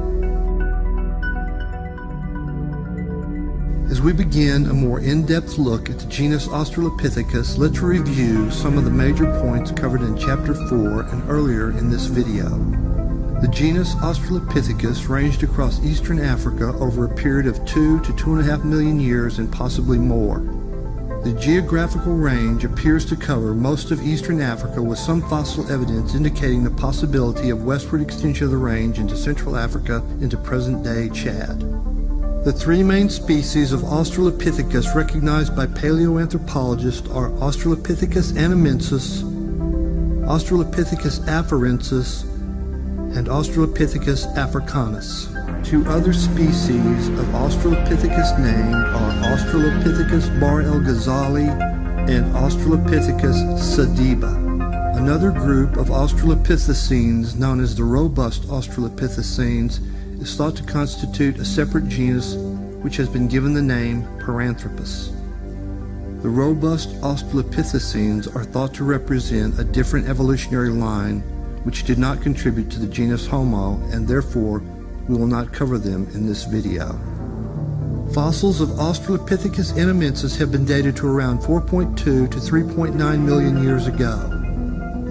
As we begin a more in-depth look at the genus Australopithecus, let's review some of the major points covered in Chapter 4 and earlier in this video. The genus Australopithecus ranged across eastern Africa over a period of 2 to 2.5 million years and possibly more. The geographical range appears to cover most of eastern Africa, with some fossil evidence indicating the possibility of westward extension of the range into Central Africa into present-day Chad. The three main species of Australopithecus recognized by paleoanthropologists are Australopithecus anamensis, Australopithecus afarensis, and Australopithecus africanus. Two other species of Australopithecus named are Australopithecus bar el Ghazali and Australopithecus sediba. Another group of Australopithecines, known as the robust Australopithecines, is thought to constitute a separate genus which has been given the name Paranthropus. The robust Australopithecines are thought to represent a different evolutionary line which did not contribute to the genus Homo, and therefore we will not cover them in this video. Fossils of Australopithecus anamensis have been dated to around 4.2 to 3.9 million years ago.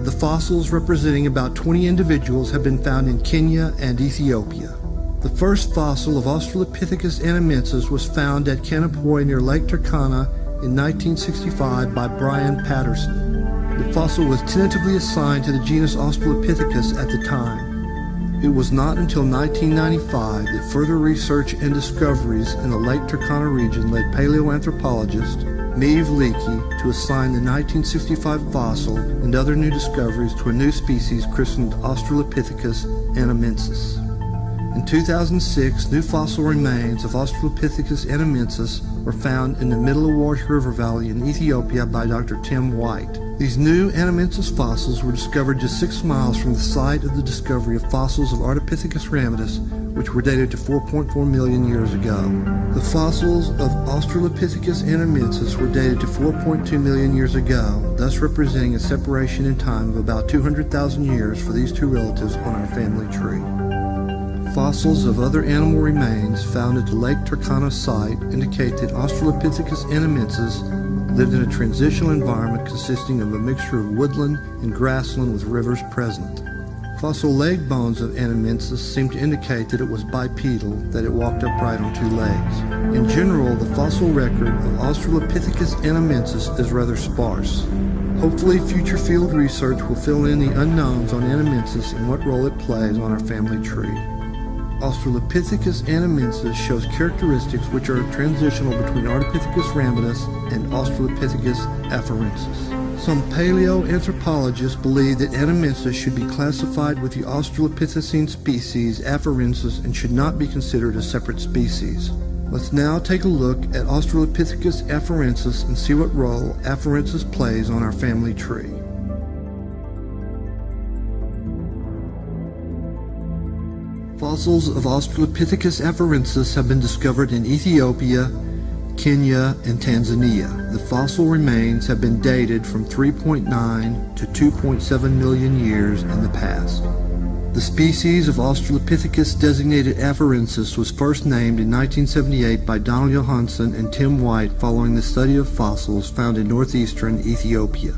The fossils, representing about 20 individuals, have been found in Kenya and Ethiopia. The first fossil of Australopithecus anamensis was found at Kanapoi near Lake Turkana in 1965 by Brian Patterson. The fossil was tentatively assigned to the genus Australopithecus at the time. It was not until 1995 that further research and discoveries in the Lake Turkana region led paleoanthropologist Meev Leakey to assign the 1965 fossil and other new discoveries to a new species christened Australopithecus anamensis. In 2006, new fossil remains of Australopithecus anamensis were found in the Middle Awash River Valley in Ethiopia by Dr. Tim White. These new anamensis fossils were discovered just 6 miles from the site of the discovery of fossils of Ardipithecus ramidus, which were dated to 4.4 million years ago. The fossils of Australopithecus anamensis were dated to 4.2 million years ago, thus representing a separation in time of about 200,000 years for these two relatives on our family tree. Fossils of other animal remains found at the Lake Turkana site indicate that Australopithecus anamensis lived in a transitional environment consisting of a mixture of woodland and grassland with rivers present. Fossil leg bones of anamensis seem to indicate that it was bipedal, that it walked upright on 2 legs. In general, the fossil record of Australopithecus anamensis is rather sparse. Hopefully, future field research will fill in the unknowns on anamensis and what role it plays on our family tree. Australopithecus anamensis shows characteristics which are transitional between Ardipithecus ramidus and Australopithecus afarensis. Some paleoanthropologists believe that anamensis should be classified with the Australopithecine species afarensis and should not be considered a separate species. Let's now take a look at Australopithecus afarensis and see what role afarensis plays on our family tree. Fossils of Australopithecus afarensis have been discovered in Ethiopia, Kenya, and Tanzania. The fossil remains have been dated from 3.9 to 2.7 million years in the past. The species of Australopithecus designated afarensis was first named in 1978 by Donald Johansen and Tim White following the study of fossils found in northeastern Ethiopia.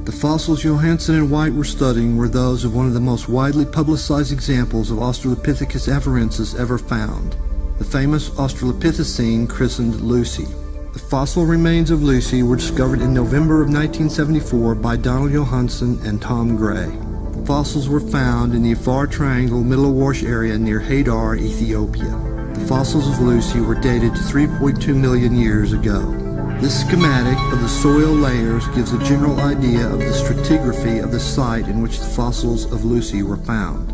The fossils Johansen and White were studying were those of one of the most widely publicized examples of Australopithecus afarensis ever found, the famous Australopithecine christened Lucy. The fossil remains of Lucy were discovered in November of 1974 by Donald Johansen and Tom Gray. The fossils were found in the Afar Triangle Middle Awash area near Hadar, Ethiopia. The fossils of Lucy were dated to 3.2 million years ago. This schematic of the soil layers gives a general idea of the stratigraphy of the site in which the fossils of Lucy were found.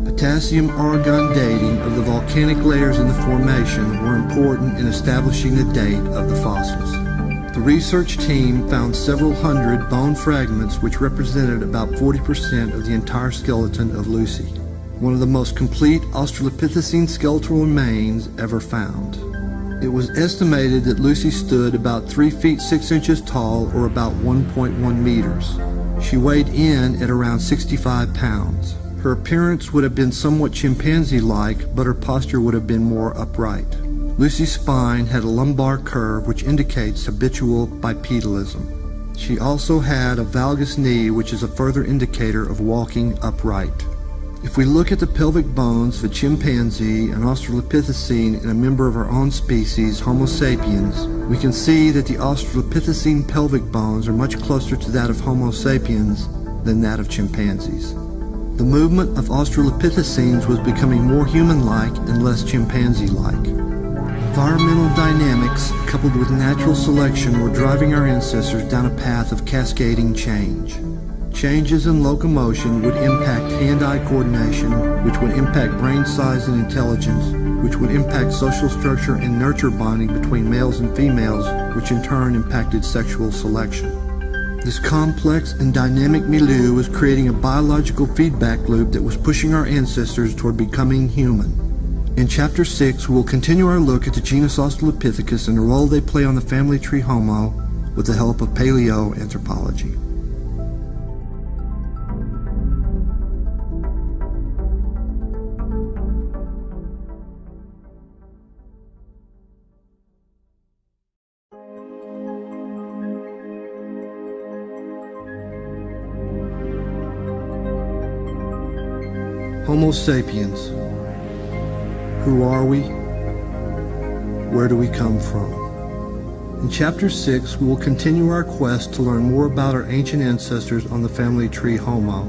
Potassium-argon dating of the volcanic layers in the formation were important in establishing the date of the fossils. The research team found several hundred bone fragments which represented about 40% of the entire skeleton of Lucy, one of the most complete Australopithecine skeletal remains ever found. It was estimated that Lucy stood about 3 feet 6 inches tall, or about 1.1 meters. She weighed in at around 65 pounds. Her appearance would have been somewhat chimpanzee-like, but her posture would have been more upright. Lucy's spine had a lumbar curve which indicates habitual bipedalism. She also had a valgus knee, which is a further indicator of walking upright. If we look at the pelvic bones of a chimpanzee, an Australopithecine, and a member of our own species, Homo Sapiens, we can see that the Australopithecine pelvic bones are much closer to that of Homo Sapiens than that of chimpanzees. The movement of Australopithecines was becoming more human-like and less chimpanzee-like. Environmental dynamics, coupled with natural selection, were driving our ancestors down a path of cascading change. Changes in locomotion would impact hand-eye coordination, which would impact brain size and intelligence, which would impact social structure and nurture bonding between males and females, which in turn impacted sexual selection. This complex and dynamic milieu was creating a biological feedback loop that was pushing our ancestors toward becoming human. In Chapter 6, we will continue our look at the genus Australopithecus and the role they play on the family tree Homo with the help of paleoanthropology. Homo sapiens. Who are we? Where do we come from? In Chapter 6, we will continue our quest to learn more about our ancient ancestors on the family tree Homo.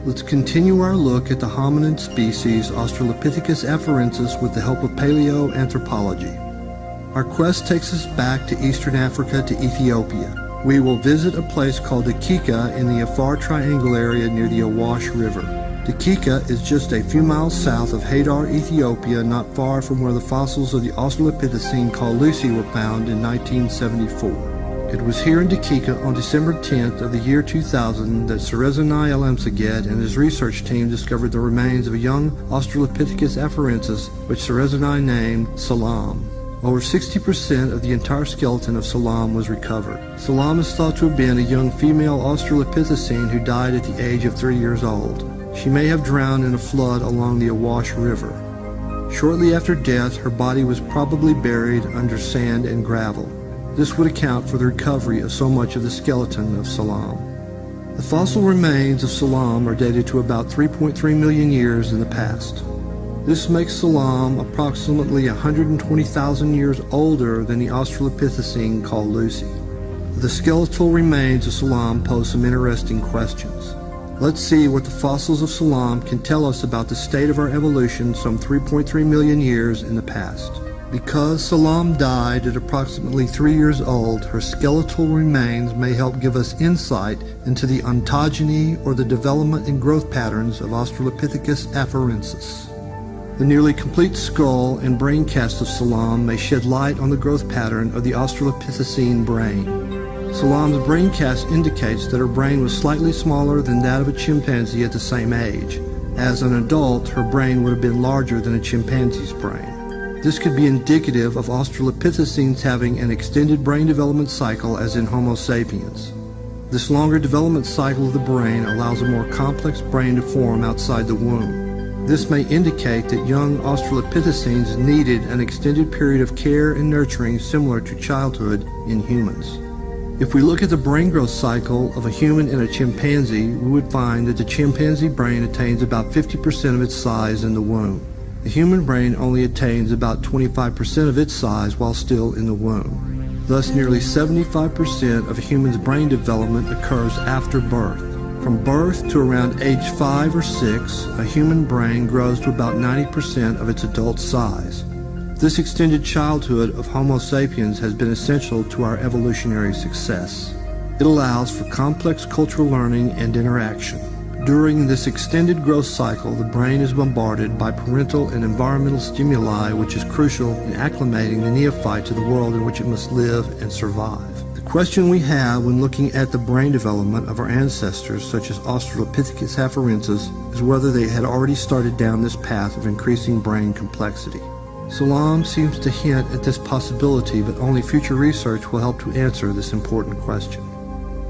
Let's continue our look at the hominid species Australopithecus afarensis with the help of paleoanthropology. Our quest takes us back to Eastern Africa to Ethiopia. We will visit a place called the Kika in the Afar Triangle area near the Awash River. The Kika is just a few miles south of Hadar, Ethiopia, not far from where the fossils of the Australopithecine called Lucy were found in 1974. It was here in Kika on December 10th of the year 2000 that Serezanai Alemseged and his research team discovered the remains of a young Australopithecus afarensis, which Serezanai named Salam. Over 60% of the entire skeleton of Salam was recovered. Salam is thought to have been a young female Australopithecine who died at the age of 3 years old. She may have drowned in a flood along the Awash River. Shortly after death, her body was probably buried under sand and gravel. This would account for the recovery of so much of the skeleton of Salam. The fossil remains of Salam are dated to about 3.3 million years in the past. This makes Salam approximately 120,000 years older than the Australopithecine called Lucy. The skeletal remains of Salam pose some interesting questions. Let's see what the fossils of Salam can tell us about the state of our evolution some 3.3 million years in the past. Because Salam died at approximately 3 years old, her skeletal remains may help give us insight into the ontogeny or the development and growth patterns of Australopithecus afarensis. The nearly complete skull and brain cast of Salam may shed light on the growth pattern of the Australopithecine brain. Salam's brain cast indicates that her brain was slightly smaller than that of a chimpanzee at the same age. As an adult, her brain would have been larger than a chimpanzee's brain. This could be indicative of Australopithecines having an extended brain development cycle as in Homo sapiens. This longer development cycle of the brain allows a more complex brain to form outside the womb. This may indicate that young Australopithecines needed an extended period of care and nurturing similar to childhood in humans. If we look at the brain growth cycle of a human and a chimpanzee, we would find that the chimpanzee brain attains about 50% of its size in the womb. The human brain only attains about 25% of its size while still in the womb. Thus, nearly 75% of a human's brain development occurs after birth. From birth to around age 5 or 6, a human brain grows to about 90% of its adult size. This extended childhood of Homo sapiens has been essential to our evolutionary success. It allows for complex cultural learning and interaction. During this extended growth cycle, the brain is bombarded by parental and environmental stimuli, which is crucial in acclimating the neophyte to the world in which it must live and survive. The question we have when looking at the brain development of our ancestors, such as Australopithecus afarensis, is whether they had already started down this path of increasing brain complexity. Salam seems to hint at this possibility, but only future research will help to answer this important question.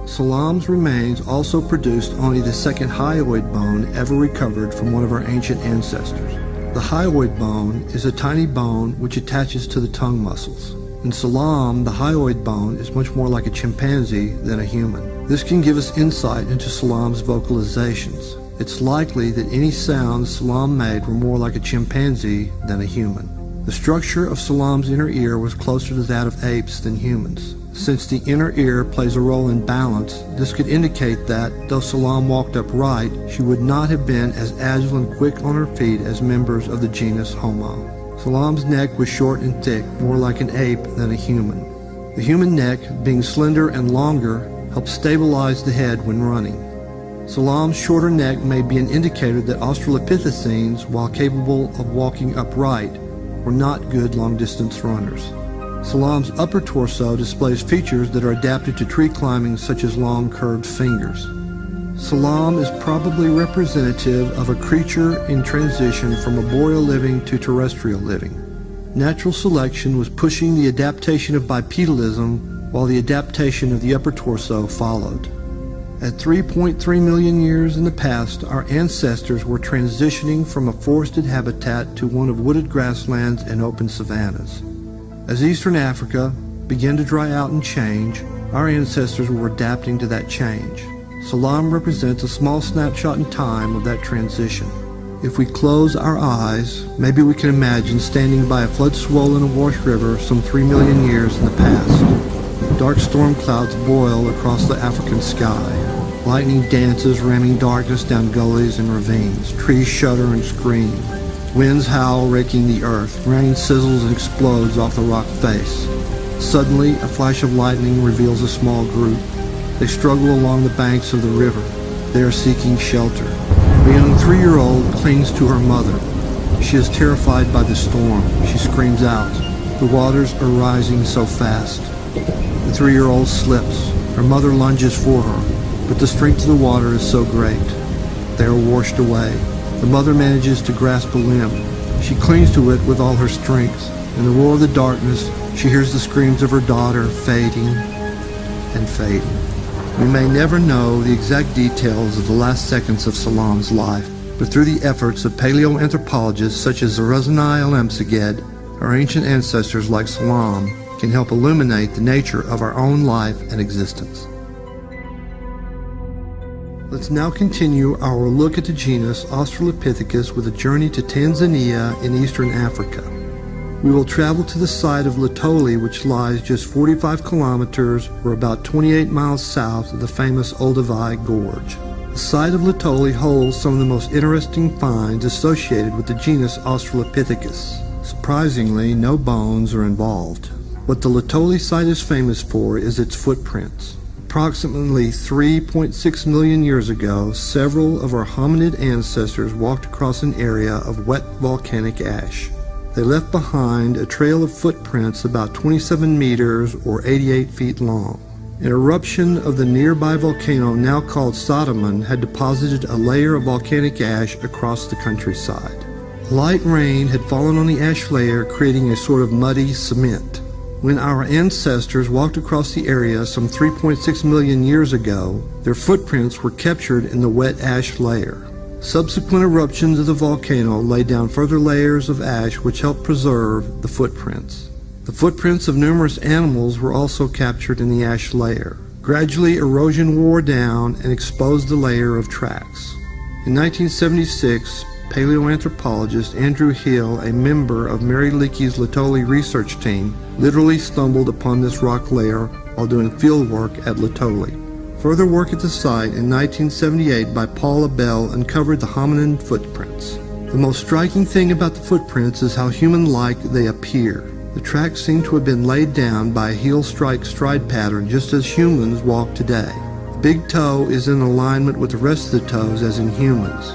Salam's remains also produced only the second hyoid bone ever recovered from one of our ancient ancestors. The hyoid bone is a tiny bone which attaches to the tongue muscles. In Salam, the hyoid bone is much more like a chimpanzee than a human. This can give us insight into Salam's vocalizations. It's likely that any sounds Salam made were more like a chimpanzee than a human. The structure of Salam's inner ear was closer to that of apes than humans. Since the inner ear plays a role in balance, this could indicate that, though Salam walked upright, she would not have been as agile and quick on her feet as members of the genus Homo. Salam's neck was short and thick, more like an ape than a human. The human neck, being slender and longer, helps stabilize the head when running. Salam's shorter neck may be an indicator that Australopithecines, while capable of walking upright, were not good long-distance runners. Salam's upper torso displays features that are adapted to tree climbing, such as long curved fingers. Salam is probably representative of a creature in transition from arboreal living to terrestrial living. Natural selection was pushing the adaptation of bipedalism, while the adaptation of the upper torso followed. At 3.3 million years in the past, our ancestors were transitioning from a forested habitat to one of wooded grasslands and open savannas. As Eastern Africa began to dry out and change, our ancestors were adapting to that change. Salam represents a small snapshot in time of that transition. If we close our eyes, maybe we can imagine standing by a flood-swollen awash river some 3 million years in the past. Dark storm clouds boil across the African sky. Lightning dances, ramming darkness down gullies and ravines. Trees shudder and scream. Winds howl, raking the earth. Rain sizzles and explodes off the rock face. Suddenly, a flash of lightning reveals a small group. They struggle along the banks of the river. They are seeking shelter. A young 3-year-old clings to her mother. She is terrified by the storm. She screams out. The waters are rising so fast. The 3-year-old slips. Her mother lunges for her, but the strength of the water is so great. They are washed away. The mother manages to grasp a limb. She clings to it with all her strength. In the roar of the darkness, she hears the screams of her daughter fading and fading. We may never know the exact details of the last seconds of Salam's life, but through the efforts of paleoanthropologists such as Zeruzanai Alemseged, our ancient ancestors like Salam can help illuminate the nature of our own life and existence. Let's now continue our look at the genus Australopithecus with a journey to Tanzania in eastern Africa. We will travel to the site of Lutoli, which lies just 45 kilometers or about 28 miles south of the famous Olduvai Gorge. The site of Lutoli holds some of the most interesting finds associated with the genus Australopithecus. Surprisingly, no bones are involved. What the Lutoli site is famous for is its footprints. Approximately 3.6 million years ago, several of our hominid ancestors walked across an area of wet volcanic ash. They left behind a trail of footprints about 27 meters or 88 feet long. An eruption of the nearby volcano, now called Sodoman, had deposited a layer of volcanic ash across the countryside. Light rain had fallen on the ash layer, creating a sort of muddy cement. When our ancestors walked across the area some 3.6 million years ago, their footprints were captured in the wet ash layer. Subsequent eruptions of the volcano laid down further layers of ash which helped preserve the footprints. The footprints of numerous animals were also captured in the ash layer. Gradually, erosion wore down and exposed the layer of tracks. In 1976, paleoanthropologist Andrew Hill, a member of Mary Leakey's Lutoli research team, literally stumbled upon this rock layer while doing field work at Lutoli. Further work at the site in 1978 by Paul Abel uncovered the hominin footprints. The most striking thing about the footprints is how human-like they appear. The tracks seem to have been laid down by a heel-strike stride pattern just as humans walk today. The big toe is in alignment with the rest of the toes as in humans.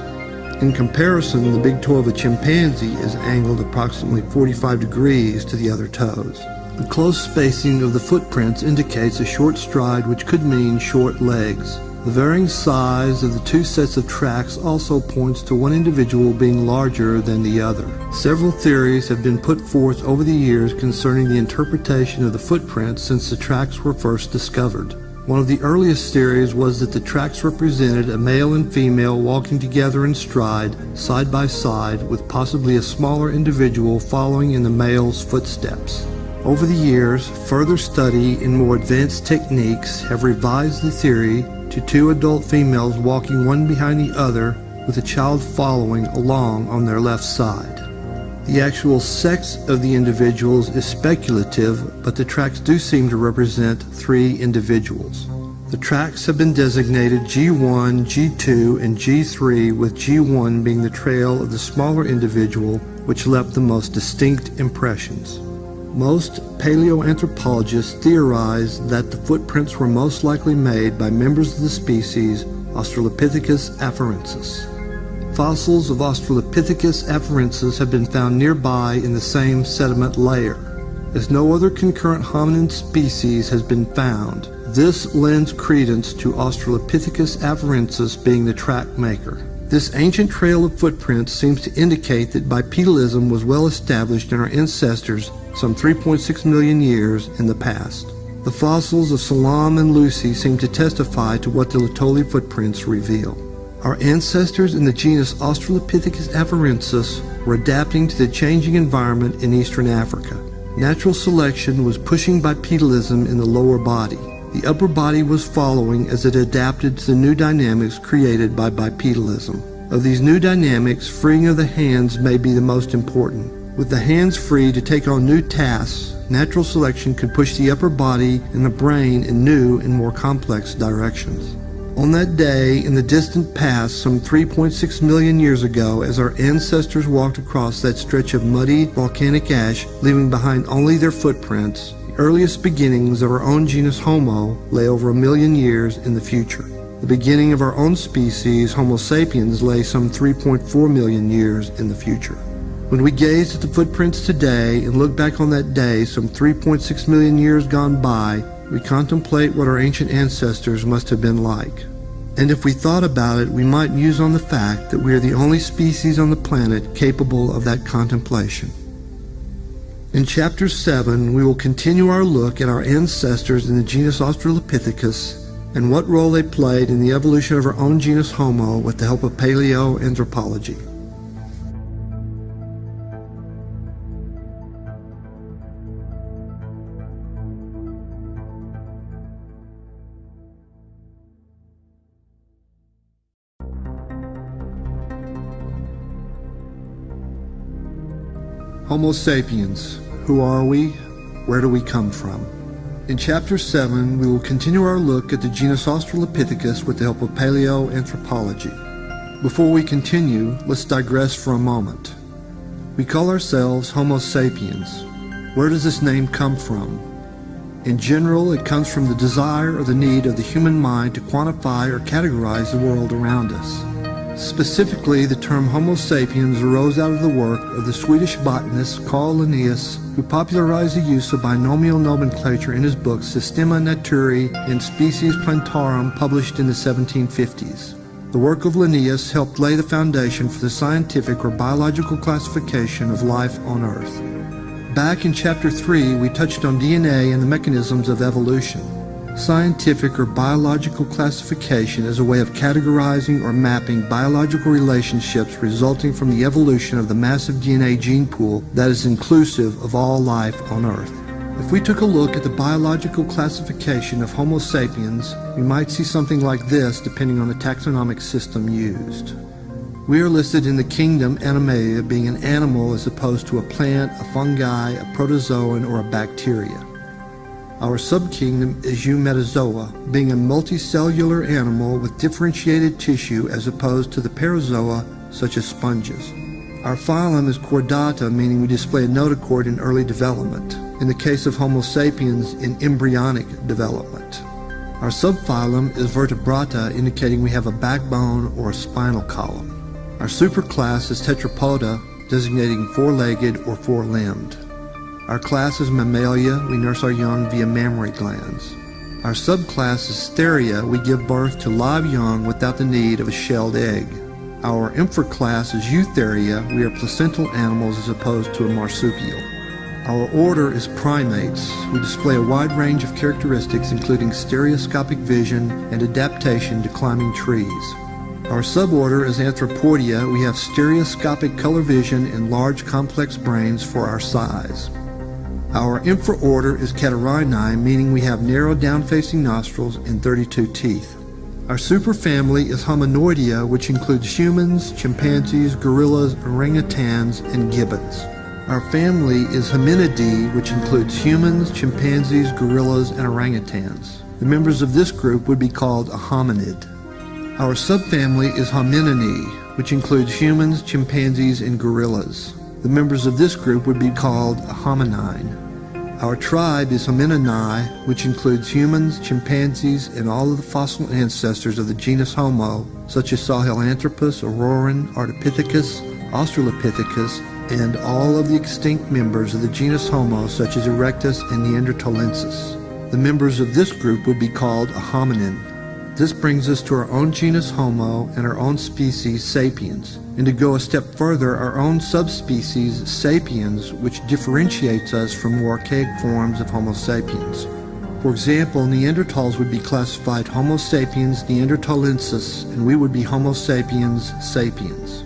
In comparison, the big toe of a chimpanzee is angled approximately 45 degrees to the other toes. The close spacing of the footprints indicates a short stride, which could mean short legs. The varying size of the two sets of tracks also points to one individual being larger than the other. Several theories have been put forth over the years concerning the interpretation of the footprints since the tracks were first discovered. One of the earliest theories was that the tracks represented a male and female walking together in stride, side by side, with possibly a smaller individual following in the male's footsteps. Over the years, further study and more advanced techniques have revised the theory to two adult females walking one behind the other with a child following along on their left side. The actual sex of the individuals is speculative, but the tracks do seem to represent three individuals. The tracks have been designated G1, G2, and G3, with G1 being the trail of the smaller individual which left the most distinct impressions. Most paleoanthropologists theorize that the footprints were most likely made by members of the species Australopithecus afarensis. Fossils of Australopithecus afarensis have been found nearby in the same sediment layer. As no other concurrent hominid species has been found, this lends credence to Australopithecus afarensis being the track maker. This ancient trail of footprints seems to indicate that bipedalism was well established in our ancestors some 3.6 million years in the past. The fossils of Salam and Lucy seem to testify to what the Laetoli footprints reveal. Our ancestors in the genus Australopithecus afarensis were adapting to the changing environment in eastern Africa. Natural selection was pushing bipedalism in the lower body. The upper body was following as it adapted to the new dynamics created by bipedalism. Of these new dynamics, freeing of the hands may be the most important. With the hands free to take on new tasks, natural selection could push the upper body and the brain in new and more complex directions. On that day, in the distant past, some 3.6 million years ago, as our ancestors walked across that stretch of muddy volcanic ash, leaving behind only their footprints, the earliest beginnings of our own genus Homo lay over 1 million years in the future. The beginning of our own species, Homo Sapiens, lay some 3.4 million years in the future. When we gaze at the footprints today and look back on that day, some 3.6 million years gone by, we contemplate what our ancient ancestors must have been like. And if we thought about it, we might muse on the fact that we are the only species on the planet capable of that contemplation. In Chapter 7, we will continue our look at our ancestors in the genus Australopithecus and what role they played in the evolution of our own genus Homo with the help of paleoanthropology. Homo sapiens. Who are we? Where do we come from? In Chapter 7, we will continue our look at the genus Australopithecus with the help of paleoanthropology. Before we continue, let's digress for a moment. We call ourselves Homo sapiens. Where does this name come from? In general, it comes from the desire or the need of the human mind to quantify or categorize the world around us. Specifically, the term Homo sapiens arose out of the work of the Swedish botanist Carl Linnaeus, who popularized the use of binomial nomenclature in his book Systema Naturae and Species Plantarum, published in the 1750s. The work of Linnaeus helped lay the foundation for the scientific or biological classification of life on Earth. Back in Chapter 3, we touched on DNA and the mechanisms of evolution. Scientific or biological classification is a way of categorizing or mapping biological relationships resulting from the evolution of the massive DNA gene pool that is inclusive of all life on Earth. If we took a look at the biological classification of Homo sapiens, we might see something like this depending on the taxonomic system used. We are listed in the kingdom Animalia, being an animal as opposed to a plant, a fungi, a protozoan, or a bacteria. Our subkingdom is Eumetazoa, being a multicellular animal with differentiated tissue as opposed to the parazoa, such as sponges. Our phylum is Chordata, meaning we display a notochord in early development. In the case of Homo sapiens, in embryonic development. Our subphylum is Vertebrata, indicating we have a backbone or a spinal column. Our superclass is Tetrapoda, designating four-legged or four-limbed. Our class is Mammalia. We nurse our young via mammary glands. Our subclass is Steria. We give birth to live young without the need of a shelled egg. Our infraclass is Eutheria. We are placental animals as opposed to a marsupial. Our order is primates. We display a wide range of characteristics including stereoscopic vision and adaptation to climbing trees. Our suborder is Anthropoidea. We have stereoscopic color vision and large complex brains for our size. Our infraorder is Catarrhinae, meaning we have narrow down-facing nostrils and 32 teeth. Our superfamily is Hominoidea, which includes humans, chimpanzees, gorillas, orangutans, and gibbons. Our family is Hominidae, which includes humans, chimpanzees, gorillas, and orangutans. The members of this group would be called a hominid. Our subfamily is Homininae, which includes humans, chimpanzees, and gorillas. The members of this group would be called a hominine. Our tribe is Homininae, which includes humans, chimpanzees, and all of the fossil ancestors of the genus Homo, such as Sahelanthropus, Auroran, Ardipithecus, Australopithecus, and all of the extinct members of the genus Homo, such as Erectus and Neanderthalensis. The members of this group would be called a hominin. This brings us to our own genus Homo and our own species Sapiens, and to go a step further, our own subspecies Sapiens, which differentiates us from more archaic forms of Homo sapiens. For example, Neanderthals would be classified Homo sapiens neanderthalensis, and we would be Homo sapiens sapiens.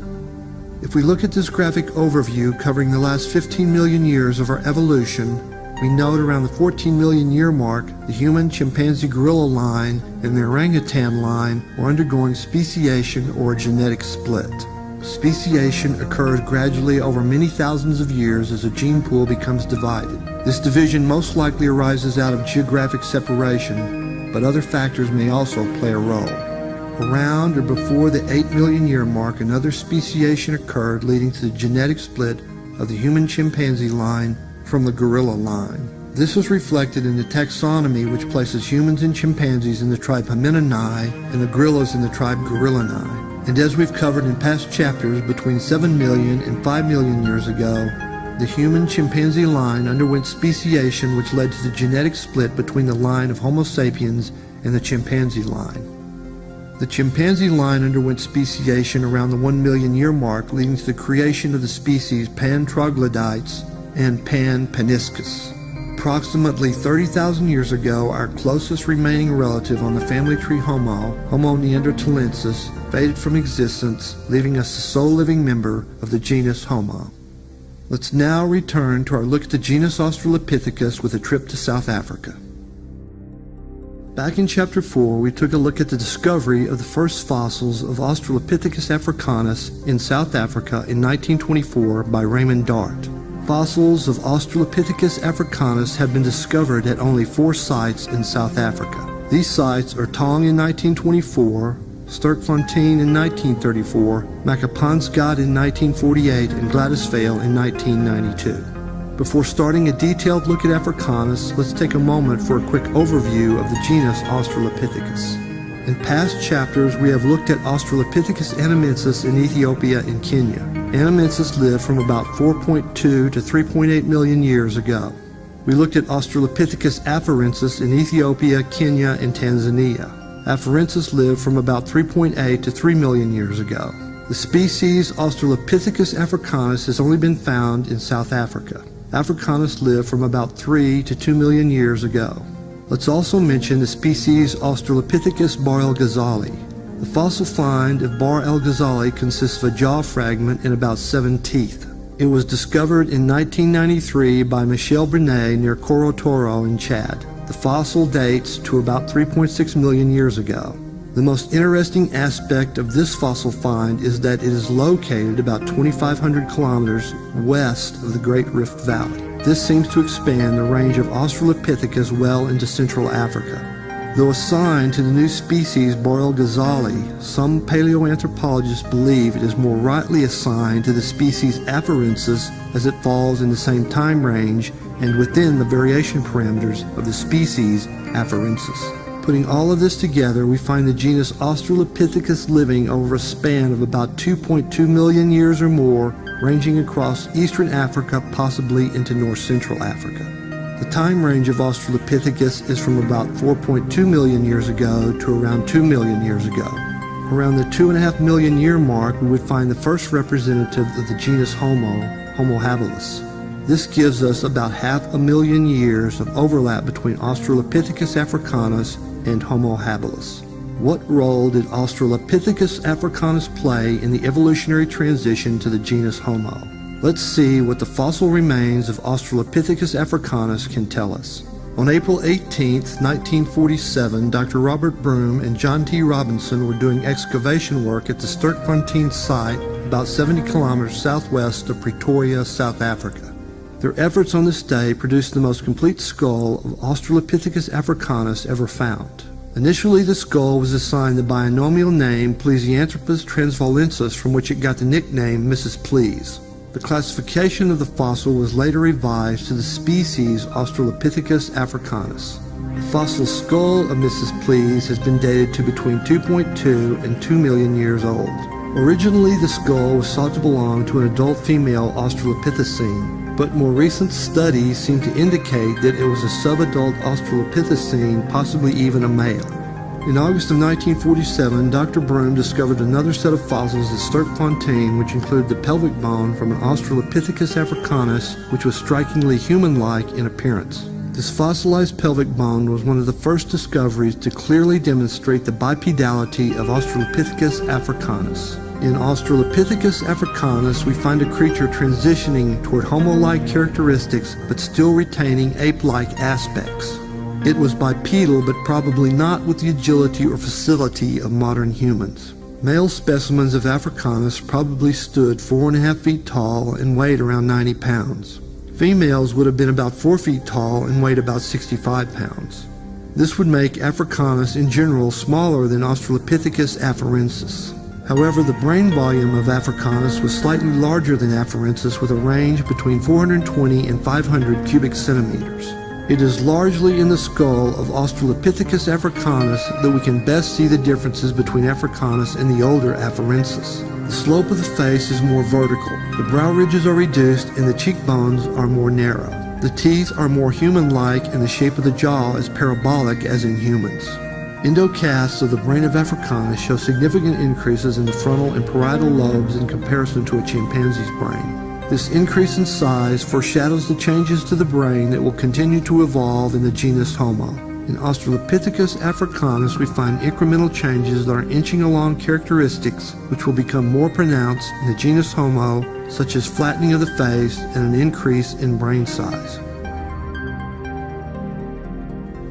If we look at this graphic overview covering the last 15 million years of our evolution, we note around the 14 million year mark, the human chimpanzee gorilla line and the orangutan line are undergoing speciation or a genetic split. Speciation occurs gradually over many thousands of years as a gene pool becomes divided. This division most likely arises out of geographic separation, but other factors may also play a role. Around or before the 8 million year mark, another speciation occurred, leading to the genetic split of the human chimpanzee line from the gorilla line. This was reflected in the taxonomy, which places humans and chimpanzees in the tribe Homininae and the gorillas in the tribe Gorillinae. And as we've covered in past chapters, between 7 million and 5 million years ago, the human-chimpanzee line underwent speciation, which led to the genetic split between the line of Homo sapiens and the chimpanzee line. The chimpanzee line underwent speciation around the 1 million year mark, leading to the creation of the species Pan troglodytes and Pan paniscus. Approximately 30,000 years ago, our closest remaining relative on the family tree Homo, Homo neanderthalensis, faded from existence, leaving us the sole living member of the genus Homo. Let's now return to our look at the genus Australopithecus with a trip to South Africa. Back in Chapter 4, we took a look at the discovery of the first fossils of Australopithecus africanus in South Africa in 1924 by Raymond Dart. Fossils of Australopithecus africanus have been discovered at only 4 sites in South Africa. These sites are Tong in 1924, Sterkfontein in 1934, Makapansgat in 1948, and Gladysvale in 1992. Before starting a detailed look at Africanus, let's take a moment for a quick overview of the genus Australopithecus. In past chapters, we have looked at Australopithecus anamensis in Ethiopia and Kenya. Anamensis lived from about 4.2 to 3.8 million years ago. We looked at Australopithecus afarensis in Ethiopia, Kenya, and Tanzania. Afarensis lived from about 3.8 to 3 million years ago. The species Australopithecus africanus has only been found in South Africa. Africanus lived from about 3 to 2 million years ago. Let's also mention the species Australopithecus Bar el Ghazali. The fossil find of Bar el Ghazali consists of a jaw fragment and about 7 teeth. It was discovered in 1993 by Michel Brenet near Korotoro in Chad. The fossil dates to about 3.6 million years ago. The most interesting aspect of this fossil find is that it is located about 2,500 kilometers west of the Great Rift Valley. This seems to expand the range of Australopithecus well into Central Africa. Though assigned to the new species Bar el Ghazali, some paleoanthropologists believe it is more rightly assigned to the species Afarensis, as it falls in the same time range and within the variation parameters of the species Afarensis. Putting all of this together, we find the genus Australopithecus living over a span of about 2.2 million years or more, ranging across eastern Africa, possibly into north central Africa. The time range of Australopithecus is from about 4.2 million years ago to around 2 million years ago. Around the 2.5 million year mark, we would find the first representative of the genus Homo habilis. This gives us about 500,000 years of overlap between Australopithecus africanus and Homo habilis. What role did Australopithecus africanus play in the evolutionary transition to the genus Homo? Let's see what the fossil remains of Australopithecus africanus can tell us. On April 18, 1947, Dr. Robert Broom and John T. Robinson were doing excavation work at the Sterkfontein site about 70 kilometers southwest of Pretoria, South Africa. Their efforts on this day produced the most complete skull of Australopithecus africanus ever found. Initially, the skull was assigned the binomial name Plesianthropus transvalensis, from which it got the nickname Mrs. Please. The classification of the fossil was later revised to the species Australopithecus africanus. The fossil skull of Mrs. Please has been dated to between 2.2 and 2 million years old. Originally, the skull was thought to belong to an adult female Australopithecine, but more recent studies seem to indicate that it was a subadult Australopithecine, possibly even a male. In August of 1947, Dr. Broom discovered another set of fossils at Sterkfontein, which included the pelvic bone from an Australopithecus africanus, which was strikingly human-like in appearance. This fossilized pelvic bone was one of the first discoveries to clearly demonstrate the bipedality of Australopithecus africanus. In Australopithecus africanus, we find a creature transitioning toward Homo-like characteristics, but still retaining ape-like aspects. It was bipedal, but probably not with the agility or facility of modern humans. Male specimens of africanus probably stood 4.5 feet tall and weighed around 90 pounds. Females would have been about 4 feet tall and weighed about 65 pounds. This would make africanus in general smaller than Australopithecus afarensis. However, the brain volume of africanus was slightly larger than afarensis, with a range between 420 and 500 cubic centimeters. It is largely in the skull of Australopithecus africanus that we can best see the differences between africanus and the older afarensis. The slope of the face is more vertical. The brow ridges are reduced and the cheekbones are more narrow. The teeth are more human-like and the shape of the jaw is parabolic as in humans. Endocasts of the brain of africanus show significant increases in the frontal and parietal lobes in comparison to a chimpanzee's brain. This increase in size foreshadows the changes to the brain that will continue to evolve in the genus Homo. In Australopithecus africanus, we find incremental changes that are inching along characteristics which will become more pronounced in the genus Homo, such as flattening of the face and an increase in brain size.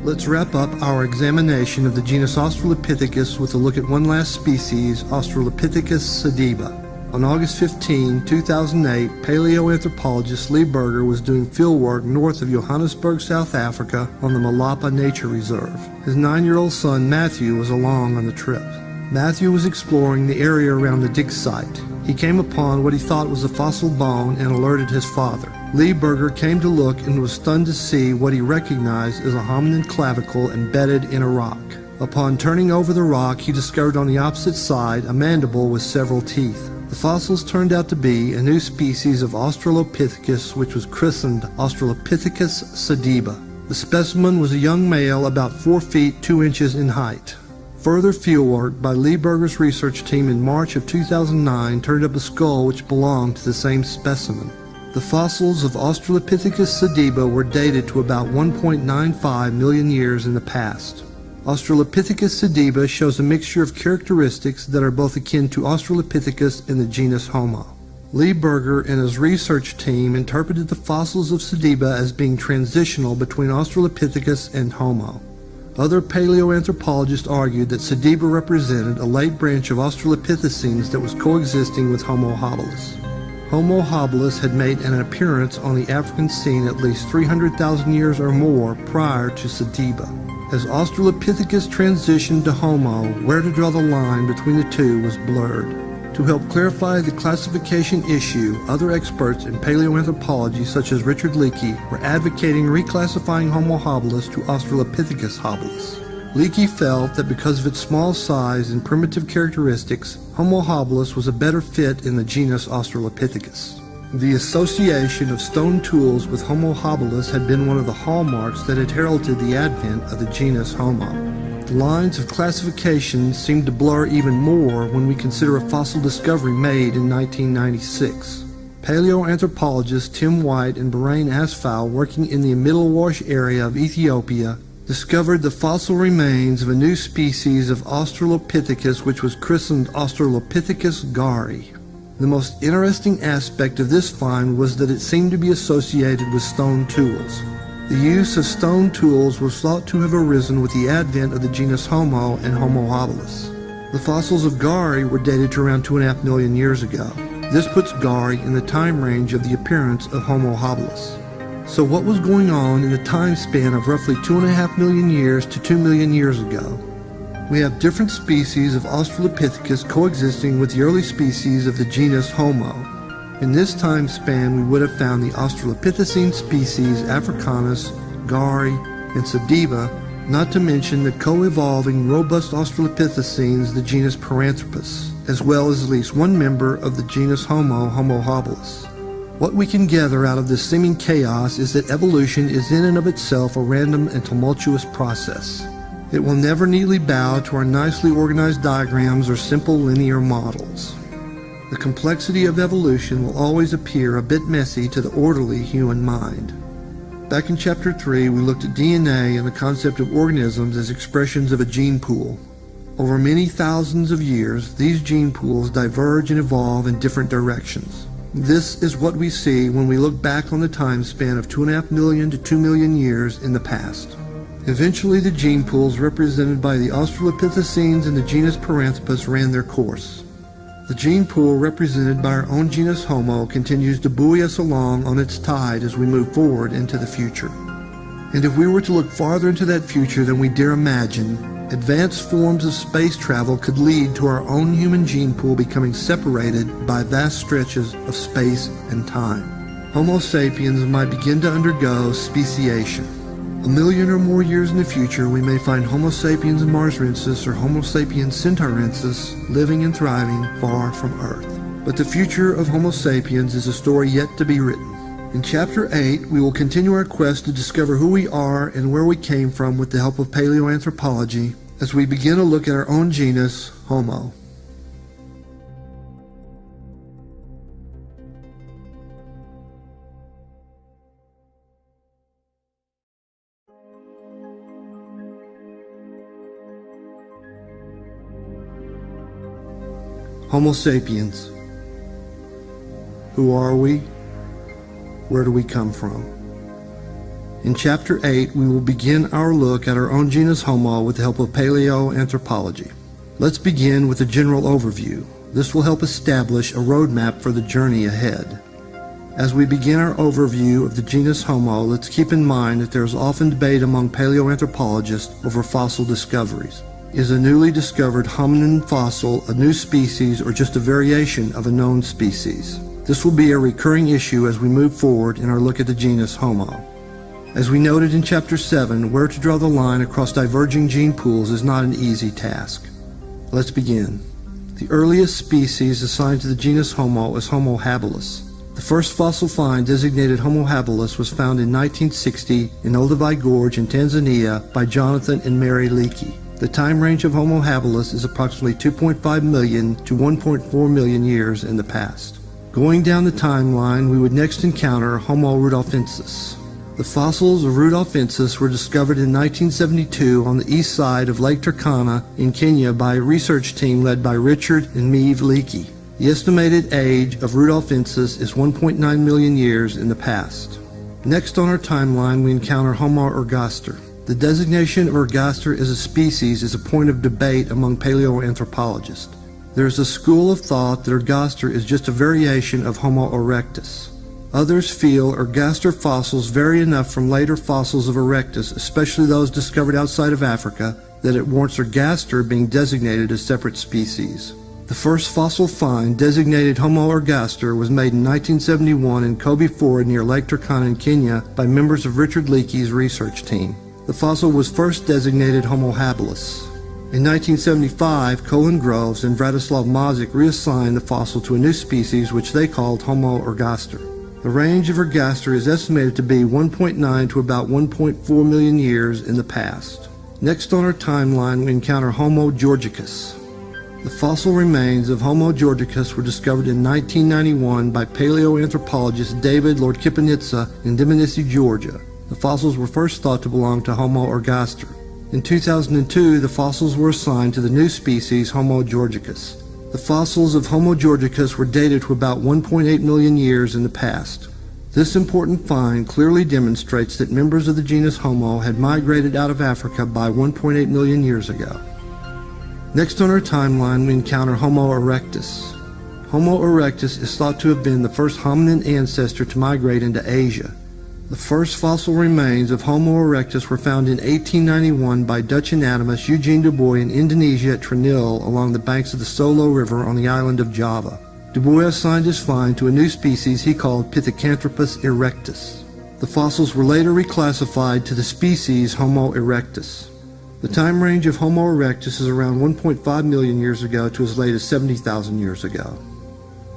Let's wrap up our examination of the genus Australopithecus with a look at one last species, Australopithecus sediba. On August 15, 2008, paleoanthropologist Lee Berger was doing fieldwork north of Johannesburg, South Africa on the Malapa Nature Reserve. His 9-year-old son Matthew was along on the trip. Matthew was exploring the area around the dig site. He came upon what he thought was a fossil bone and alerted his father. Lee Berger came to look and was stunned to see what he recognized as a hominin clavicle embedded in a rock. Upon turning over the rock, he discovered on the opposite side a mandible with several teeth. The fossils turned out to be a new species of Australopithecus, which was christened Australopithecus sediba. The specimen was a young male about 4 feet 2 inches in height. Further fieldwork by Lee Berger's research team in March of 2009 turned up a skull which belonged to the same specimen. The fossils of Australopithecus sediba were dated to about 1.95 million years in the past. Australopithecus sediba shows a mixture of characteristics that are both akin to Australopithecus and the genus Homo. Lee Berger and his research team interpreted the fossils of sediba as being transitional between Australopithecus and Homo. Other paleoanthropologists argued that sediba represented a late branch of Australopithecines that was coexisting with Homo habilis. Homo habilis had made an appearance on the African scene at least 300,000 years or more prior to sediba. As Australopithecus transitioned to Homo, where to draw the line between the two was blurred. To help clarify the classification issue, other experts in paleoanthropology, such as Richard Leakey, were advocating reclassifying Homo habilis to Australopithecus habilis. Leakey felt that because of its small size and primitive characteristics, Homo habilis was a better fit in the genus Australopithecus. The association of stone tools with Homo habilis had been one of the hallmarks that had heralded the advent of the genus Homo. The lines of classification seem to blur even more when we consider a fossil discovery made in 1996. Paleoanthropologists Tim White and Bahrain Asfal, working in the Middle Wash area of Ethiopia, discovered the fossil remains of a new species of Australopithecus which was christened Australopithecus gari. The most interesting aspect of this find was that it seemed to be associated with stone tools. The use of stone tools was thought to have arisen with the advent of the genus Homo and Homo habilis. The fossils of gari were dated to around 2.5 million years ago. This puts gari in the time range of the appearance of Homo habilis. So what was going on in the time span of roughly 2.5 million years to 2 million years ago? We have different species of Australopithecus coexisting with the early species of the genus Homo. In this time span, we would have found the Australopithecine species Africanus, Gari, and Sediba, not to mention the co-evolving robust Australopithecines, the genus Paranthropus, as well as at least one member of the genus Homo, Homo habilis. What we can gather out of this seeming chaos is that evolution is in and of itself a random and tumultuous process. It will never neatly bow to our nicely organized diagrams or simple linear models. The complexity of evolution will always appear a bit messy to the orderly human mind. Back in Chapter 3, we looked at DNA and the concept of organisms as expressions of a gene pool. Over many thousands of years, these gene pools diverge and evolve in different directions. This is what we see when we look back on the time span of 2.5 million to 2 million years in the past. Eventually, the gene pools represented by the Australopithecines and the genus Paranthropus ran their course. The gene pool represented by our own genus Homo continues to buoy us along on its tide as we move forward into the future. And if we were to look farther into that future than we dare imagine, advanced forms of space travel could lead to our own human gene pool becoming separated by vast stretches of space and time. Homo sapiens might begin to undergo speciation. 1 million or more years in the future, we may find Homo sapiens marsarensis or Homo sapiens centaurensis living and thriving far from Earth. But the future of Homo sapiens is a story yet to be written. In Chapter 8, we will continue our quest to discover who we are and where we came from with the help of paleoanthropology as we begin a look at our own genus, Homo. Homo sapiens. Who are we? Where do we come from? In Chapter 8, we will begin our look at our own genus Homo with the help of paleoanthropology. Let's begin with a general overview. This will help establish a roadmap for the journey ahead. As we begin our overview of the genus Homo, let's keep in mind that there is often debate among paleoanthropologists over fossil discoveries. Is a newly discovered hominin fossil a new species or just a variation of a known species? This will be a recurring issue as we move forward in our look at the genus Homo. As we noted in Chapter 7, where to draw the line across diverging gene pools is not an easy task. Let's begin. The earliest species assigned to the genus Homo is Homo habilis. The first fossil find designated Homo habilis was found in 1960 in Olduvai Gorge in Tanzania by Jonathan and Mary Leakey. The time range of Homo habilis is approximately 2.5 million to 1.4 million years in the past. Going down the timeline, we would next encounter Homo rudolfensis. The fossils of rudolfensis were discovered in 1972 on the east side of Lake Turkana in Kenya by a research team led by Richard and Maeve Leakey. The estimated age of rudolfensis is 1.9 million years in the past. Next on our timeline, we encounter Homo ergaster. The designation of ergaster as a species is a point of debate among paleoanthropologists. There is a school of thought that ergaster is just a variation of Homo erectus. Others feel ergaster fossils vary enough from later fossils of erectus, especially those discovered outside of Africa, that it warrants ergaster being designated a separate species. The first fossil find designated Homo ergaster was made in 1971 in Kobe Ford near Lake Turkana in Kenya by members of Richard Leakey's research team. The fossil was first designated Homo habilis. In 1975, Colin Groves and Vratislav Mazik reassigned the fossil to a new species which they called Homo ergaster. The range of ergaster is estimated to be 1.9 to about 1.4 million years in the past. Next on our timeline, we encounter Homo georgicus. The fossil remains of Homo georgicus were discovered in 1991 by paleoanthropologist David Lord Kipanitsa in Dmanisi, Georgia. The fossils were first thought to belong to Homo ergaster. In 2002, the fossils were assigned to the new species Homo georgicus. The fossils of Homo georgicus were dated to about 1.8 million years in the past. This important find clearly demonstrates that members of the genus Homo had migrated out of Africa by 1.8 million years ago. Next on our timeline, we encounter Homo erectus. Homo erectus is thought to have been the first hominin ancestor to migrate into Asia. The first fossil remains of Homo erectus were found in 1891 by Dutch anatomist Eugene Du Bois in Indonesia at Trinil along the banks of the Solo River on the island of Java. Du Bois assigned his find to a new species he called Pithecanthropus erectus. The fossils were later reclassified to the species Homo erectus. The time range of Homo erectus is around 1.5 million years ago to as late as 70,000 years ago.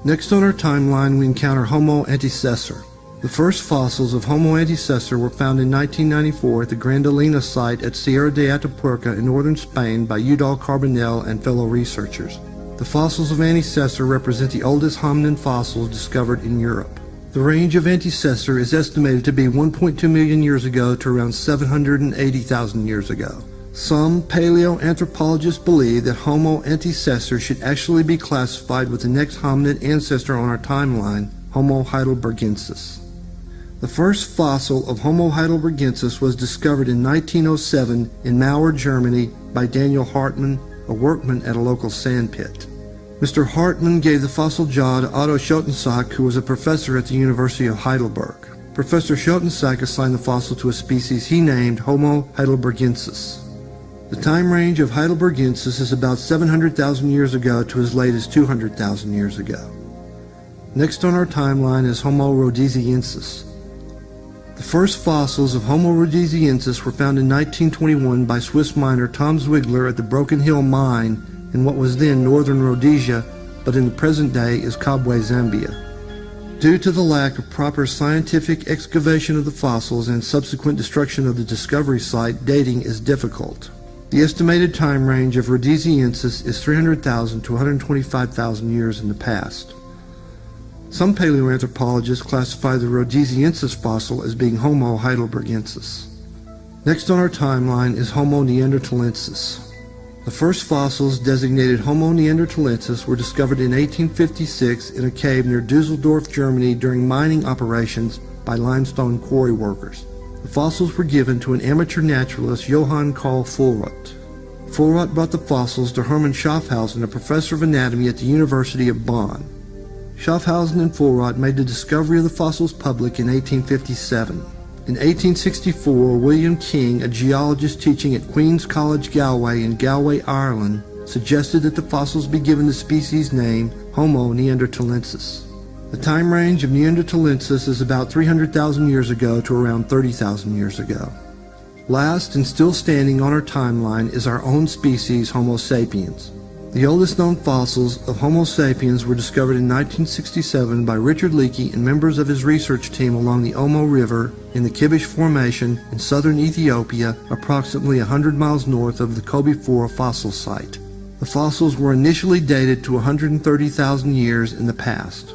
Next on our timeline, we encounter Homo antecessor. The first fossils of Homo antecessor were found in 1994 at the Grandolina site at Sierra de Atapuerca in northern Spain by Eudald Carbonell and fellow researchers. The fossils of antecessor represent the oldest hominin fossils discovered in Europe. The range of antecessor is estimated to be 1.2 million years ago to around 780,000 years ago. Some paleoanthropologists believe that Homo antecessor should actually be classified with the next hominid ancestor on our timeline, Homo heidelbergensis. The first fossil of Homo heidelbergensis was discovered in 1907 in Mauer, Germany by Daniel Hartmann, a workman at a local sandpit. Mr. Hartmann gave the fossil jaw to Otto Schoetensack, who was a professor at the University of Heidelberg. Professor Schoetensack assigned the fossil to a species he named Homo heidelbergensis. The time range of heidelbergensis is about 700,000 years ago to as late as 200,000 years ago. Next on our timeline is Homo rhodesiensis. The first fossils of Homo rhodesiensis were found in 1921 by Swiss miner Tom Zwigler at the Broken Hill mine in what was then northern Rhodesia, but in the present day is Kabwe, Zambia. Due to the lack of proper scientific excavation of the fossils and subsequent destruction of the discovery site, dating is difficult. The estimated time range of rhodesiensis is 300,000 to 125,000 years in the past. Some paleoanthropologists classify the rhodesiensis fossil as being Homo heidelbergensis. Next on our timeline is Homo neanderthalensis. The first fossils designated Homo neanderthalensis were discovered in 1856 in a cave near Dusseldorf, Germany during mining operations by limestone quarry workers. The fossils were given to an amateur naturalist, Johann Karl Vollrath. Vollrath brought the fossils to Hermann Schaffhausen, a professor of anatomy at the University of Bonn. Schaffhausen and Vollrath made the discovery of the fossils public in 1857. In 1864, William King, a geologist teaching at Queen's College Galway in Galway, Ireland, suggested that the fossils be given the species name Homo neanderthalensis. The time range of neanderthalensis is about 300,000 years ago to around 30,000 years ago. Last and still standing on our timeline is our own species, Homo sapiens. The oldest known fossils of Homo sapiens were discovered in 1967 by Richard Leakey and members of his research team along the Omo River in the Kibish Formation in southern Ethiopia, approximately 100 miles north of the Kobe 4 fossil site. The fossils were initially dated to 130,000 years in the past.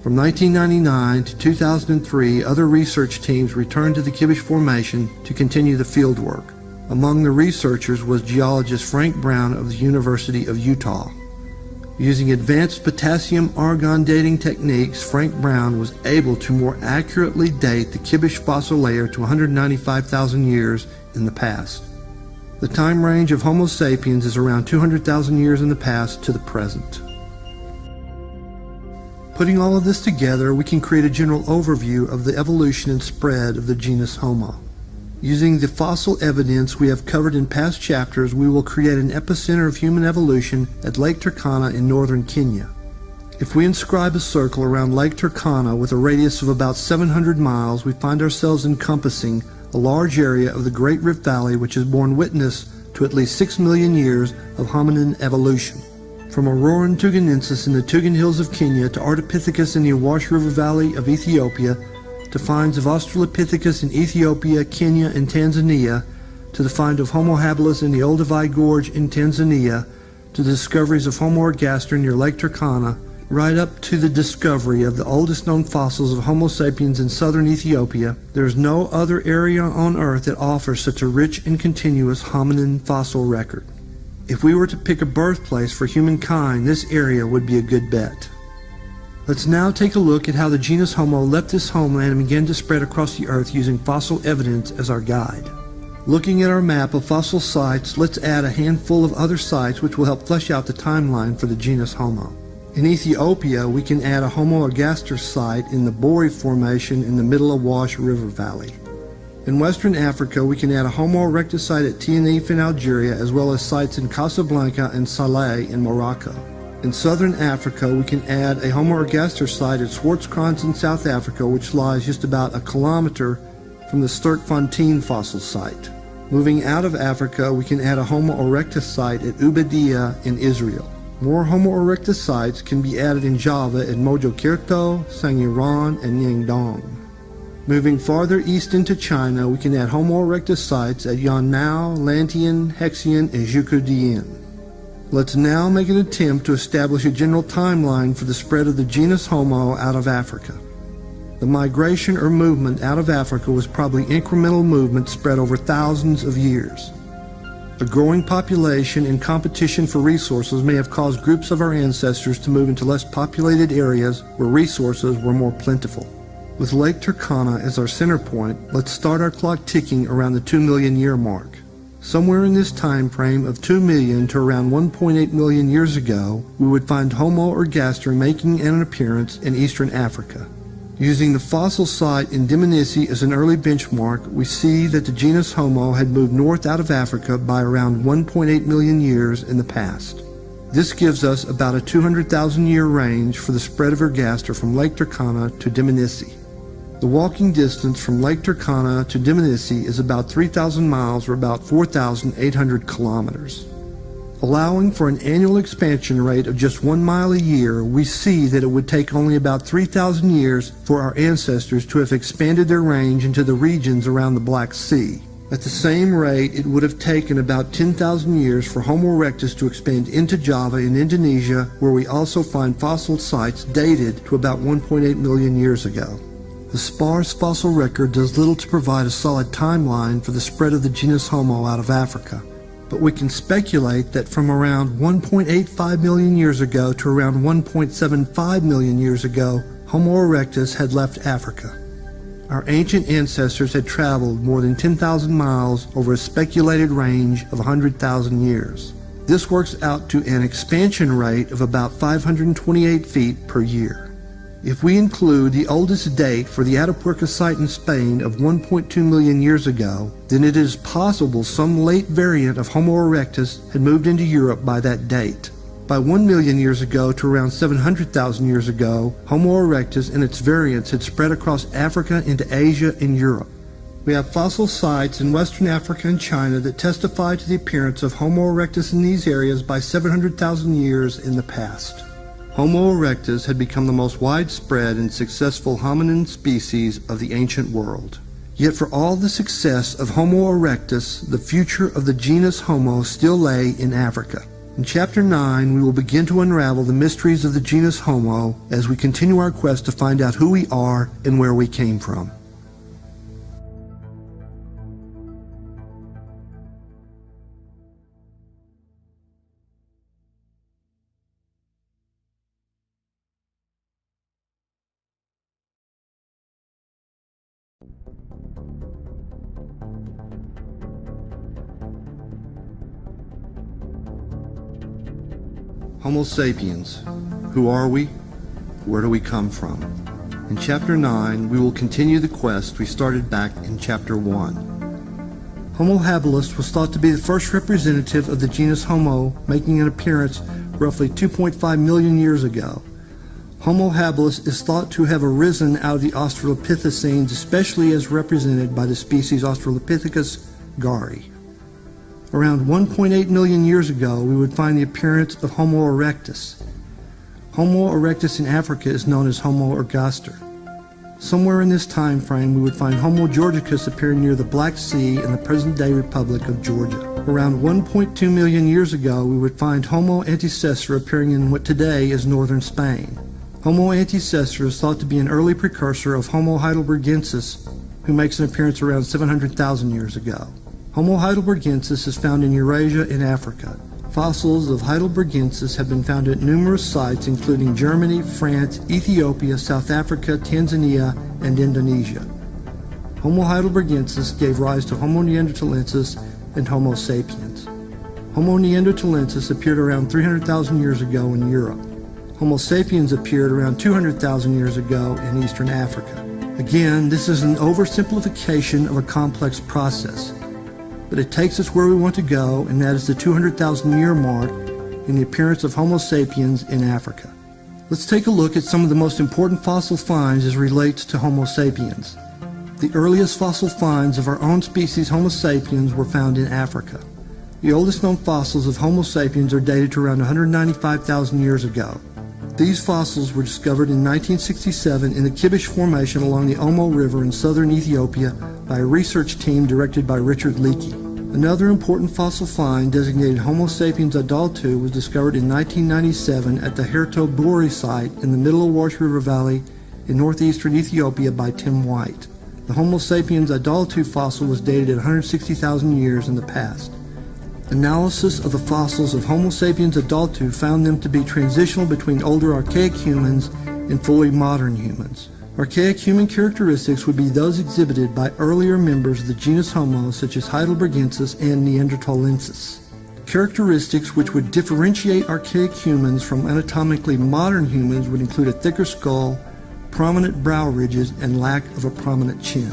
From 1999 to 2003, other research teams returned to the Kibish Formation to continue the fieldwork. Among the researchers was geologist Frank Brown of the University of Utah. Using advanced potassium-argon dating techniques, Frank Brown was able to more accurately date the Kibish fossil layer to 195,000 years in the past. The time range of Homo sapiens is around 200,000 years in the past to the present. Putting all of this together, we can create a general overview of the evolution and spread of the genus Homo. Using the fossil evidence we have covered in past chapters, we will create an epicenter of human evolution at Lake Turkana in northern Kenya. If we inscribe a circle around Lake Turkana with a radius of about 700 miles, we find ourselves encompassing a large area of the Great Rift Valley, which has borne witness to at least 6 million years of hominin evolution. From Auroran tugenensis in the Tugen Hills of Kenya to Ardipithecus in the Awash River Valley of Ethiopia, to finds of Australopithecus in Ethiopia, Kenya, and Tanzania, to the find of Homo habilis in the Olduvai Gorge in Tanzania, to the discoveries of Homo ergaster near Lake Turkana, right up to the discovery of the oldest known fossils of Homo sapiens in southern Ethiopia, there is no other area on Earth that offers such a rich and continuous hominin fossil record. If we were to pick a birthplace for humankind, this area would be a good bet. Let's now take a look at how the genus Homo left this homeland and began to spread across the Earth using fossil evidence as our guide. Looking at our map of fossil sites, let's add a handful of other sites which will help flesh out the timeline for the genus Homo. In Ethiopia, we can add a Homo ergaster site in the Bori Formation in the middle of Wash River Valley. In Western Africa, we can add a Homo erectus site at Tianif in Algeria, as well as sites in Casablanca and Saleh in Morocco. In Southern Africa, we can add a Homo ergaster site at Zwartkrans in South Africa, which lies just about a kilometer from the Sterkfontein fossil site. Moving out of Africa, we can add a Homo erectus site at Ubaidiya in Israel. More Homo erectus sites can be added in Java at Mojokerto, Sangiran, and Nyangdong. Moving farther east into China, we can add Homo erectus sites at Yanmao, Lantian, Hexian, and Zhukoodian. Let's now make an attempt to establish a general timeline for the spread of the genus Homo out of Africa. The migration or movement out of Africa was probably incremental movement spread over thousands of years. A growing population and competition for resources may have caused groups of our ancestors to move into less populated areas where resources were more plentiful. With Lake Turkana as our center point, let's start our clock ticking around the 2 million year mark. Somewhere in this time frame of 2 million to around 1.8 million years ago, we would find Homo ergaster making an appearance in eastern Africa. Using the fossil site in Dmanisi as an early benchmark, we see that the genus Homo had moved north out of Africa by around 1.8 million years in the past. This gives us about a 200,000 year range for the spread of ergaster from Lake Turkana to Dmanisi. The walking distance from Lake Turkana to Dmanisi is about 3,000 miles or about 4,800 kilometers. Allowing for an annual expansion rate of just 1 mile a year, we see that it would take only about 3,000 years for our ancestors to have expanded their range into the regions around the Black Sea. At the same rate, it would have taken about 10,000 years for Homo erectus to expand into Java in Indonesia, where we also find fossil sites dated to about 1.8 million years ago. The sparse fossil record does little to provide a solid timeline for the spread of the genus Homo out of Africa. But we can speculate that from around 1.85 million years ago to around 1.75 million years ago, Homo erectus had left Africa. Our ancient ancestors had traveled more than 10,000 miles over a speculated range of 100,000 years. This works out to an expansion rate of about 528 feet per year. If we include the oldest date for the Atapuerca site in Spain of 1.2 million years ago, then it is possible some late variant of Homo erectus had moved into Europe by that date. By 1 million years ago to around 700,000 years ago, Homo erectus and its variants had spread across Africa into Asia and Europe. We have fossil sites in Western Africa and China that testify to the appearance of Homo erectus in these areas by 700,000 years in the past. Homo erectus had become the most widespread and successful hominin species of the ancient world. Yet for all the success of Homo erectus, the future of the genus Homo still lay in Africa. In Chapter 9, we will begin to unravel the mysteries of the genus Homo as we continue our quest to find out who we are and where we came from. Homo Sapiens. Who are we? Where do we come from? In Chapter 9, we will continue the quest we started back in Chapter 1. Homo habilis was thought to be the first representative of the genus Homo, making an appearance roughly 2.5 million years ago. Homo habilis is thought to have arisen out of the Australopithecines, especially as represented by the species Australopithecus gari. Around 1.8 million years ago, we would find the appearance of Homo erectus. Homo erectus in Africa is known as Homo ergaster. Somewhere in this time frame, we would find Homo georgicus appearing near the Black Sea in the present-day Republic of Georgia. Around 1.2 million years ago, we would find Homo antecessor appearing in what today is northern Spain. Homo antecessor is thought to be an early precursor of Homo heidelbergensis, who makes an appearance around 700,000 years ago. Homo heidelbergensis is found in Eurasia in Africa. Fossils of heidelbergensis have been found at numerous sites including Germany, France, Ethiopia, South Africa, Tanzania, and Indonesia. Homo heidelbergensis gave rise to Homo neanderthalensis and Homo sapiens. Homo neanderthalensis appeared around 300,000 years ago in Europe. Homo sapiens appeared around 200,000 years ago in Eastern Africa. Again, this is an oversimplification of a complex process, but it takes us where we want to go, and that is the 200,000 year mark in the appearance of Homo sapiens in Africa. Let's take a look at some of the most important fossil finds as relates to Homo sapiens. The earliest fossil finds of our own species Homo sapiens were found in Africa. The oldest known fossils of Homo sapiens are dated to around 195,000 years ago. These fossils were discovered in 1967 in the Kibish Formation along the Omo River in southern Ethiopia by a research team directed by Richard Leakey. Another important fossil find designated Homo sapiens adultu was discovered in 1997 at the Herto Buri site in the Middle Awash River Valley in northeastern Ethiopia by Tim White. The Homo sapiens adultu fossil was dated at 160,000 years in the past. Analysis of the fossils of Homo sapiens adultu found them to be transitional between older archaic humans and fully modern humans. Archaic human characteristics would be those exhibited by earlier members of the genus Homo, such as heidelbergensis and neanderthalensis. Characteristics which would differentiate archaic humans from anatomically modern humans would include a thicker skull, prominent brow ridges, and lack of a prominent chin.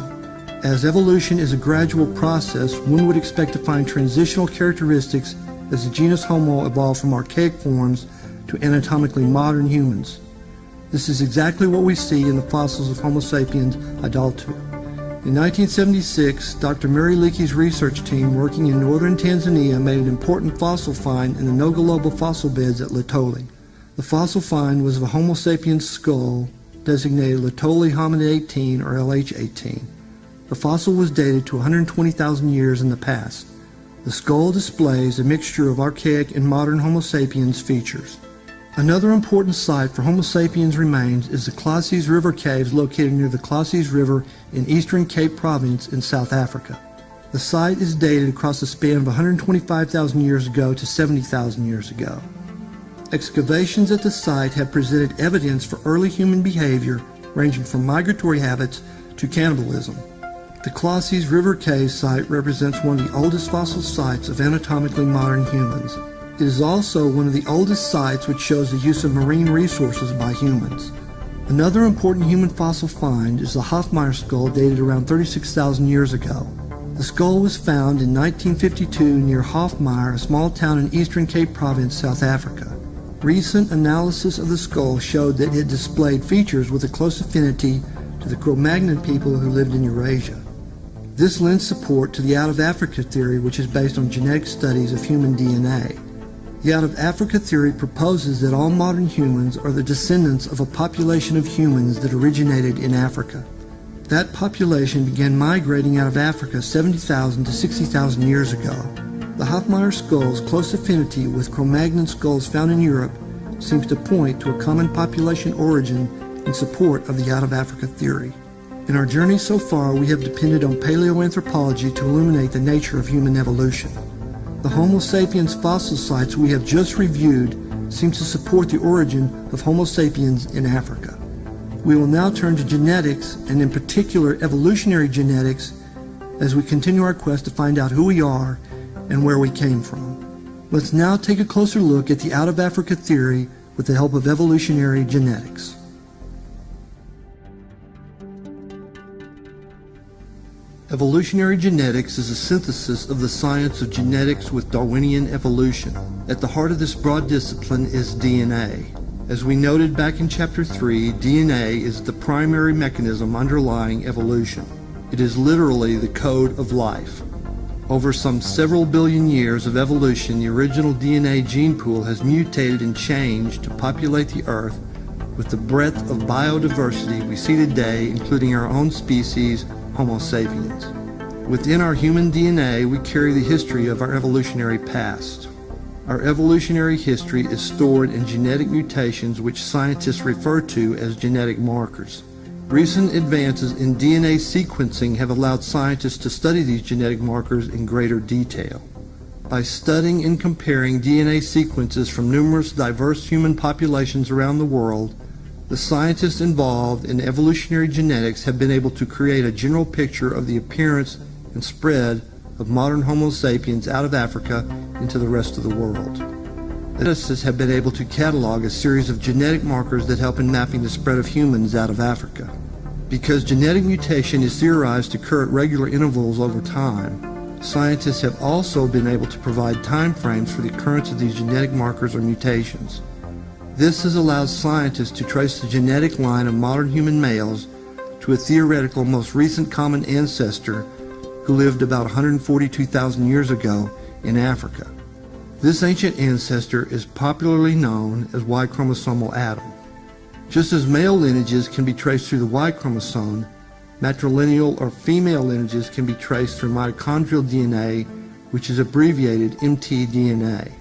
As evolution is a gradual process, one would expect to find transitional characteristics as the genus Homo evolved from archaic forms to anatomically modern humans. This is exactly what we see in the fossils of Homo sapiens adultu. In 1976, Dr. Mary Leakey's research team working in northern Tanzania made an important fossil find in the Nogolobo fossil beds at Litoli. The fossil find was of a Homo sapiens skull designated Litoli hominid 18 or LH18. The fossil was dated to 120,000 years in the past. The skull displays a mixture of archaic and modern Homo sapiens features. Another important site for Homo sapiens remains is the Klassies River caves located near the Klassies River in eastern Cape Province in South Africa. The site is dated across a span of 125,000 years ago to 70,000 years ago. Excavations at the site have presented evidence for early human behavior ranging from migratory habits to cannibalism. The Klassies River Cave site represents one of the oldest fossil sites of anatomically modern humans. It is also one of the oldest sites which shows the use of marine resources by humans. Another important human fossil find is the Hofmeyr skull dated around 36,000 years ago. The skull was found in 1952 near Hofmeyr, a small town in eastern Cape Province, South Africa. Recent analysis of the skull showed that it displayed features with a close affinity to the Cro-Magnon people who lived in Eurasia. This lends support to the out-of-Africa theory, which is based on genetic studies of human DNA. The out-of-Africa theory proposes that all modern humans are the descendants of a population of humans that originated in Africa. That population began migrating out of Africa 70,000 to 60,000 years ago. The Hofmeyr skull's close affinity with Cro-Magnon skulls found in Europe seems to point to a common population origin in support of the out-of-Africa theory. In our journey so far, we have depended on paleoanthropology to illuminate the nature of human evolution. The Homo sapiens fossil sites we have just reviewed seem to support the origin of Homo sapiens in Africa. We will now turn to genetics, and in particular evolutionary genetics, as we continue our quest to find out who we are and where we came from. Let's now take a closer look at the out-of-Africa theory with the help of evolutionary genetics. Evolutionary genetics is a synthesis of the science of genetics with Darwinian evolution. At the heart of this broad discipline is DNA. As we noted back in Chapter 3, DNA is the primary mechanism underlying evolution. It is literally the code of life. Over some several billion years of evolution, the original DNA gene pool has mutated and changed to populate the Earth with the breadth of biodiversity we see today, including our own species, Homo sapiens. Within our human DNA, we carry the history of our evolutionary past. Our evolutionary history is stored in genetic mutations which scientists refer to as genetic markers. Recent advances in DNA sequencing have allowed scientists to study these genetic markers in greater detail. By studying and comparing DNA sequences from numerous diverse human populations around the world, the scientists involved in evolutionary genetics have been able to create a general picture of the appearance and spread of modern Homo sapiens out of Africa into the rest of the world. Geneticists have been able to catalog a series of genetic markers that help in mapping the spread of humans out of Africa. Because genetic mutation is theorized to occur at regular intervals over time, scientists have also been able to provide time frames for the occurrence of these genetic markers or mutations. This has allowed scientists to trace the genetic line of modern human males to a theoretical most recent common ancestor who lived about 142,000 years ago in Africa. This ancient ancestor is popularly known as Y chromosomal Adam. Just as male lineages can be traced through the Y chromosome, matrilineal or female lineages can be traced through mitochondrial DNA, which is abbreviated mtDNA.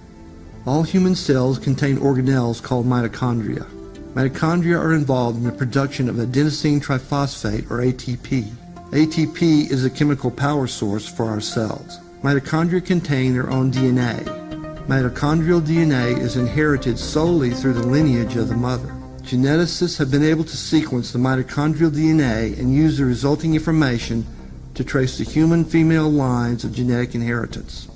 All human cells contain organelles called mitochondria. Mitochondria are involved in the production of adenosine triphosphate, or ATP. ATP is a chemical power source for our cells. Mitochondria contain their own DNA. Mitochondrial DNA is inherited solely through the lineage of the mother. Geneticists have been able to sequence the mitochondrial DNA and use the resulting information to trace the human female lines of genetic inheritance.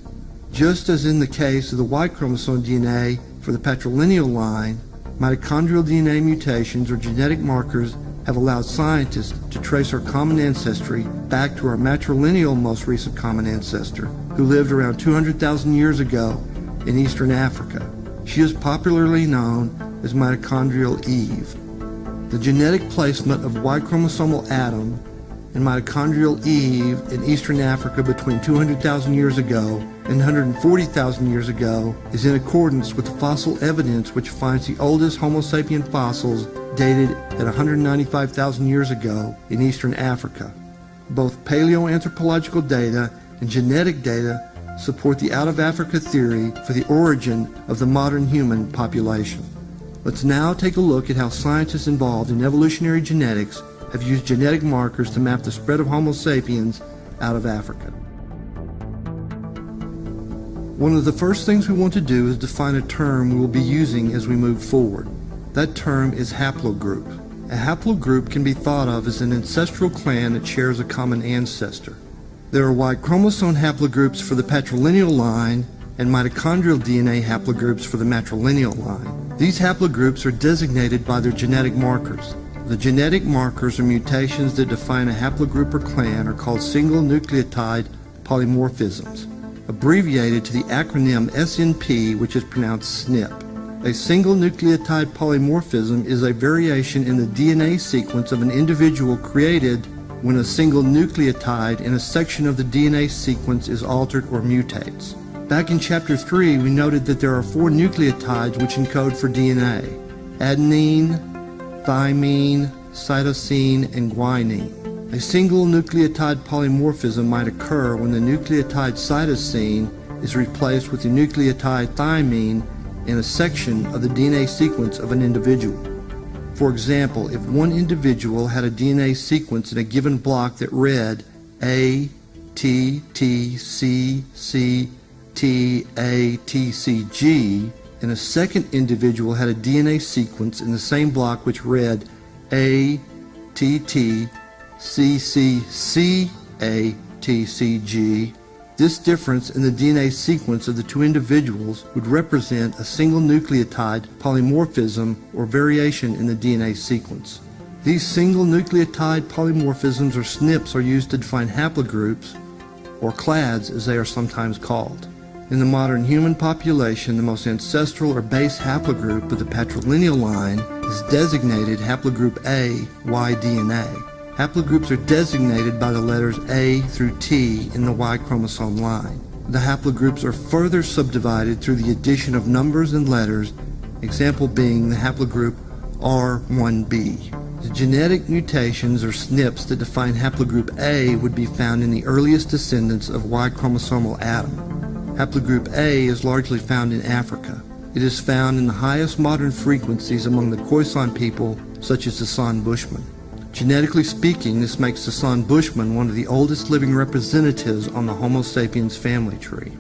Just as in the case of the Y chromosome DNA for the patrilineal line, mitochondrial DNA mutations or genetic markers have allowed scientists to trace our common ancestry back to our matrilineal most recent common ancestor, who lived around 200,000 years ago in eastern Africa. She is popularly known as mitochondrial Eve. The genetic placement of Y chromosomal Adam and mitochondrial Eve in eastern Africa between 200,000 years ago and 140,000 years ago is in accordance with the fossil evidence which finds the oldest Homo sapien fossils dated at 195,000 years ago in eastern Africa. Both paleoanthropological data and genetic data support the out-of-Africa theory for the origin of the modern human population. Let's now take a look at how scientists involved in evolutionary genetics have used genetic markers to map the spread of Homo sapiens out of Africa. One of the first things we want to do is define a term we will be using as we move forward. That term is haplogroup. A haplogroup can be thought of as an ancestral clan that shares a common ancestor. There are Y chromosome haplogroups for the patrilineal line and mitochondrial DNA haplogroups for the matrilineal line. These haplogroups are designated by their genetic markers. The genetic markers or mutations that define a haplogroup or clan are called single nucleotide polymorphisms, abbreviated to the acronym SNP, which is pronounced SNP. A single nucleotide polymorphism is a variation in the DNA sequence of an individual created when a single nucleotide in a section of the DNA sequence is altered or mutates. Back in Chapter 3, we noted that there are 4 nucleotides which encode for DNA: adenine, thymine, cytosine, and guanine. A single nucleotide polymorphism might occur when the nucleotide cytosine is replaced with the nucleotide thymine in a section of the DNA sequence of an individual. For example, if one individual had a DNA sequence in a given block that read A, T, T, C, C, T, A, T, C, G, and a second individual had a DNA sequence in the same block which read A, T, T, C, C, C, A, T, C, G, this difference in the DNA sequence of the two individuals would represent a single nucleotide polymorphism or variation in the DNA sequence. These single nucleotide polymorphisms or SNPs are used to define haplogroups, or clades as they are sometimes called. In the modern human population, the most ancestral or base haplogroup of the patrilineal line is designated haplogroup A, Y DNA. Haplogroups are designated by the letters A through T in the Y chromosome line. The haplogroups are further subdivided through the addition of numbers and letters, example being the haplogroup R1b. The genetic mutations or SNPs that define haplogroup A would be found in the earliest descendants of Y chromosomal Adam. Haplogroup A is largely found in Africa. It is found in the highest modern frequencies among the Khoisan people, such as the San Bushmen. Genetically speaking, this makes the San Bushmen one of the oldest living representatives on the Homo Sapiens family tree.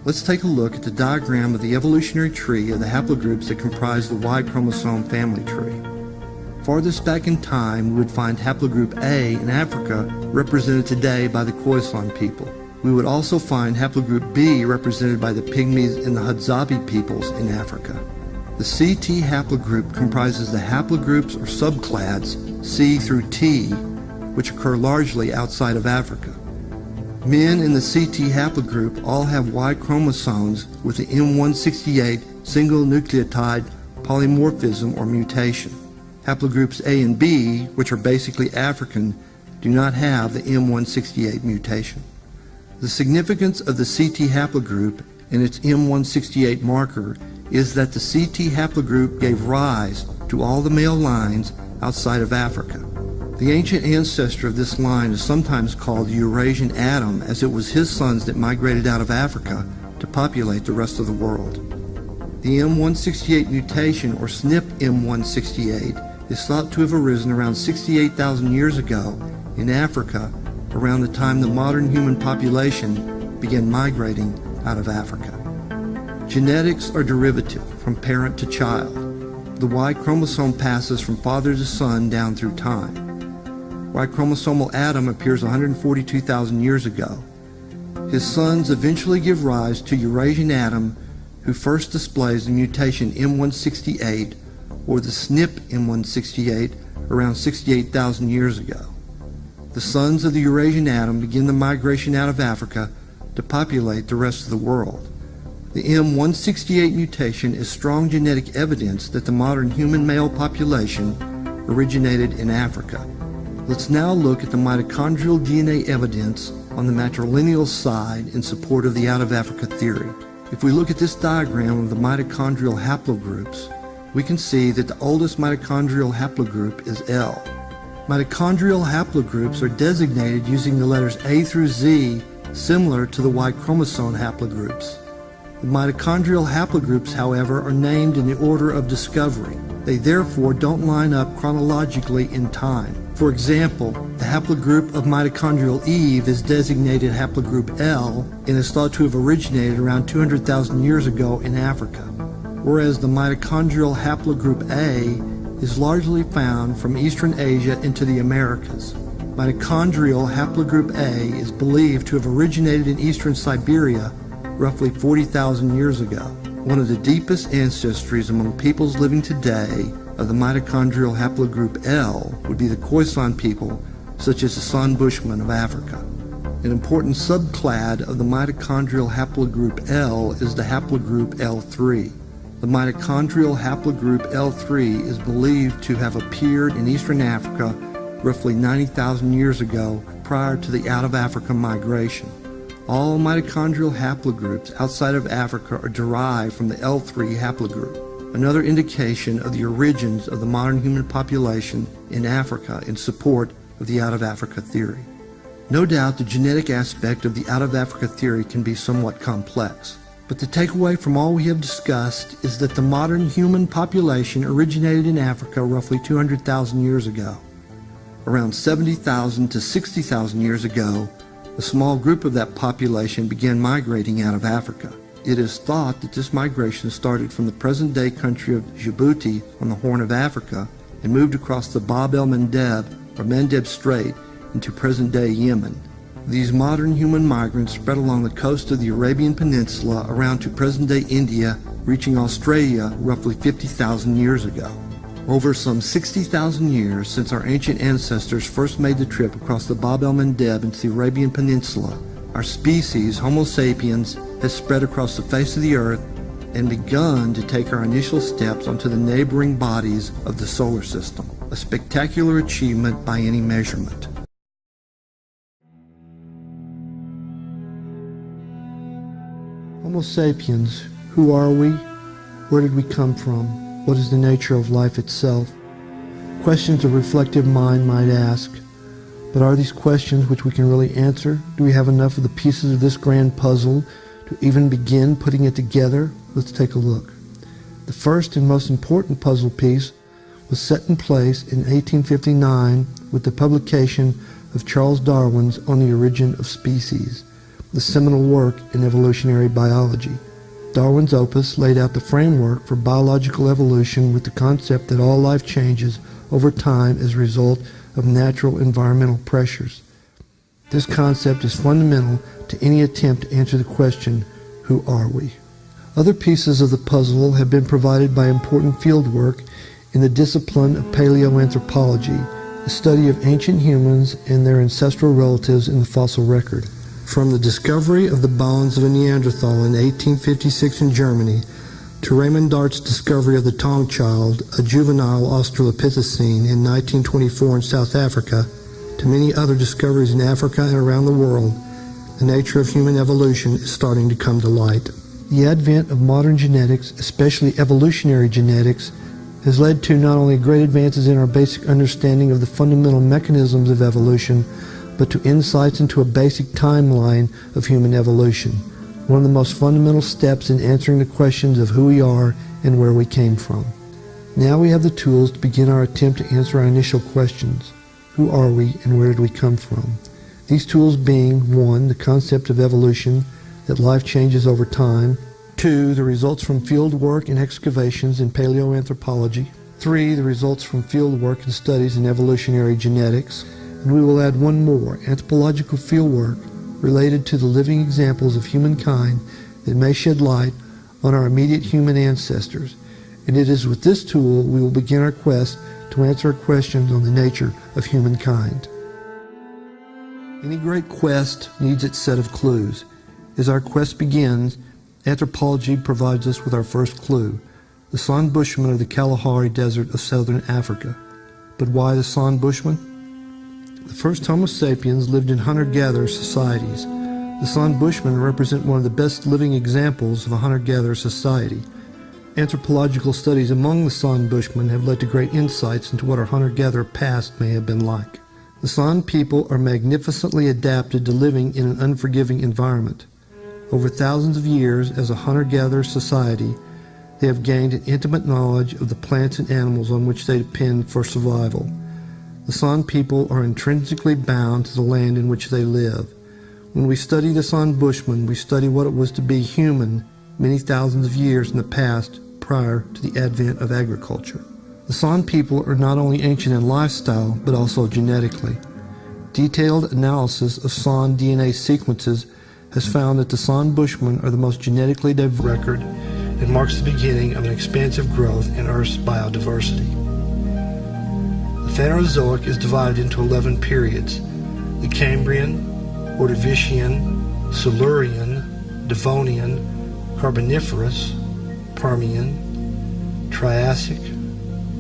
Let's take a look at the diagram of the evolutionary tree of the haplogroups that comprise the Y chromosome family tree. Farthest back in time, we would find haplogroup A in Africa represented today by the Khoisan people. We would also find haplogroup B represented by the Pygmies and the Hadzabe peoples in Africa. The CT haplogroup comprises the haplogroups or subclads C through T, which occur largely outside of Africa. Men in the CT haplogroup all have Y chromosomes with the M168 single nucleotide polymorphism or mutation. Haplogroups A and B, which are basically African, do not have the M168 mutation. The significance of the CT haplogroup and its M168 marker is that the CT haplogroup gave rise to all the male lines outside of Africa. The ancient ancestor of this line is sometimes called Eurasian Adam, as it was his sons that migrated out of Africa to populate the rest of the world. The M168 mutation, or SNP M168, is thought to have arisen around 68,000 years ago in Africa, around the time the modern human population began migrating out of Africa. Genetics are derivative from parent to child. The Y chromosome passes from father to son down through time. Y chromosomal Adam appears 142,000 years ago. His sons eventually give rise to Eurasian Adam, who first displays the mutation M168, or the SNP M168, around 68,000 years ago. The sons of the Eurasian Adam begin the migration out of Africa to populate the rest of the world. The M168 mutation is strong genetic evidence that the modern human male population originated in Africa. Let's now look at the mitochondrial DNA evidence on the matrilineal side in support of the out-of-Africa theory. If we look at this diagram of the mitochondrial haplogroups, we can see that the oldest mitochondrial haplogroup is L. Mitochondrial haplogroups are designated using the letters A through Z, similar to the Y chromosome haplogroups. The mitochondrial haplogroups, however, are named in the order of discovery. They therefore don't line up chronologically in time. For example, the haplogroup of mitochondrial Eve is designated haplogroup L and is thought to have originated around 200,000 years ago in Africa, whereas the mitochondrial haplogroup A is largely found from Eastern Asia into the Americas. Mitochondrial haplogroup A is believed to have originated in Eastern Siberia roughly 40,000 years ago. One of the deepest ancestries among peoples living today of the mitochondrial haplogroup L would be the Khoisan people, such as the San Bushmen of Africa. An important subclad of the mitochondrial haplogroup L is the haplogroup L3. The mitochondrial haplogroup L3 is believed to have appeared in Eastern Africa roughly 90,000 years ago prior to the out-of-Africa migration. All mitochondrial haplogroups outside of Africa are derived from the L3 haplogroup, another indication of the origins of the modern human population in Africa in support of the out-of-Africa theory. No doubt the genetic aspect of the out-of-Africa theory can be somewhat complex, but the takeaway from all we have discussed is that the modern human population originated in Africa roughly 200,000 years ago. Around 70,000 to 60,000 years ago, a small group of that population began migrating out of Africa. It is thought that this migration started from the present-day country of Djibouti on the Horn of Africa and moved across the Bab el-Mandeb or Mandeb Strait into present-day Yemen. These modern human migrants spread along the coast of the Arabian Peninsula around to present-day India, reaching Australia roughly 50,000 years ago. Over some 60,000 years since our ancient ancestors first made the trip across the Bab el-Mandeb into the Arabian Peninsula, our species, Homo Sapiens, has spread across the face of the earth and begun to take our initial steps onto the neighboring bodies of the solar system, a spectacular achievement by any measurement. Homo sapiens, who are we? Where did we come from? What is the nature of life itself? Questions a reflective mind might ask. But are these questions which we can really answer? Do we have enough of the pieces of this grand puzzle to even begin putting it together? Let's take a look. The first and most important puzzle piece was set in place in 1859 with the publication of Charles Darwin's On the Origin of Species, the seminal work in evolutionary biology. Darwin's opus laid out the framework for biological evolution with the concept that all life changes over time as a result of natural environmental pressures. This concept is fundamental to any attempt to answer the question, who are we? Other pieces of the puzzle have been provided by important fieldwork in the discipline of paleoanthropology, the study of ancient humans and their ancestral relatives in the fossil record. From the discovery of the bones of a Neanderthal in 1856 in Germany, to Raymond Dart's discovery of the Tong child, a juvenile Australopithecine, in 1924 in South Africa, to many other discoveries in Africa and around the world, the nature of human evolution is starting to come to light. The advent of modern genetics, especially evolutionary genetics, has led to not only great advances in our basic understanding of the fundamental mechanisms of evolution, but to insights into a basic timeline of human evolution, one of the most fundamental steps in answering the questions of who we are and where we came from. Now we have the tools to begin our attempt to answer our initial questions. Who are we and where did we come from? These tools being, 1, the concept of evolution, that life changes over time; 2, the results from field work and excavations in paleoanthropology; 3, the results from field work and studies in evolutionary genetics; and we will add one more, anthropological fieldwork related to the living examples of humankind that may shed light on our immediate human ancestors. And it is with this tool we will begin our quest to answer questions on the nature of humankind. Any great quest needs its set of clues. As our quest begins, anthropology provides us with our first clue, the San Bushmen of the Kalahari Desert of southern Africa. But why the San Bushmen? The first Homo sapiens lived in hunter-gatherer societies. The San Bushmen represent one of the best living examples of a hunter-gatherer society. Anthropological studies among the San Bushmen have led to great insights into what our hunter-gatherer past may have been like. The San people are magnificently adapted to living in an unforgiving environment. Over thousands of years as a hunter-gatherer society, they have gained an intimate knowledge of the plants and animals on which they depend for survival. The San people are intrinsically bound to the land in which they live. When we study the San Bushmen, we study what it was to be human many thousands of years in the past prior to the advent of agriculture. The San people are not only ancient in lifestyle, but also genetically. Detailed analysis of San DNA sequences has found that the San Bushmen are the most genetically diverse record and marks the beginning of an expansive growth in Earth's biodiversity. The Phanerozoic is divided into 11 periods: the Cambrian, Ordovician, Silurian, Devonian, Carboniferous, Permian, Triassic,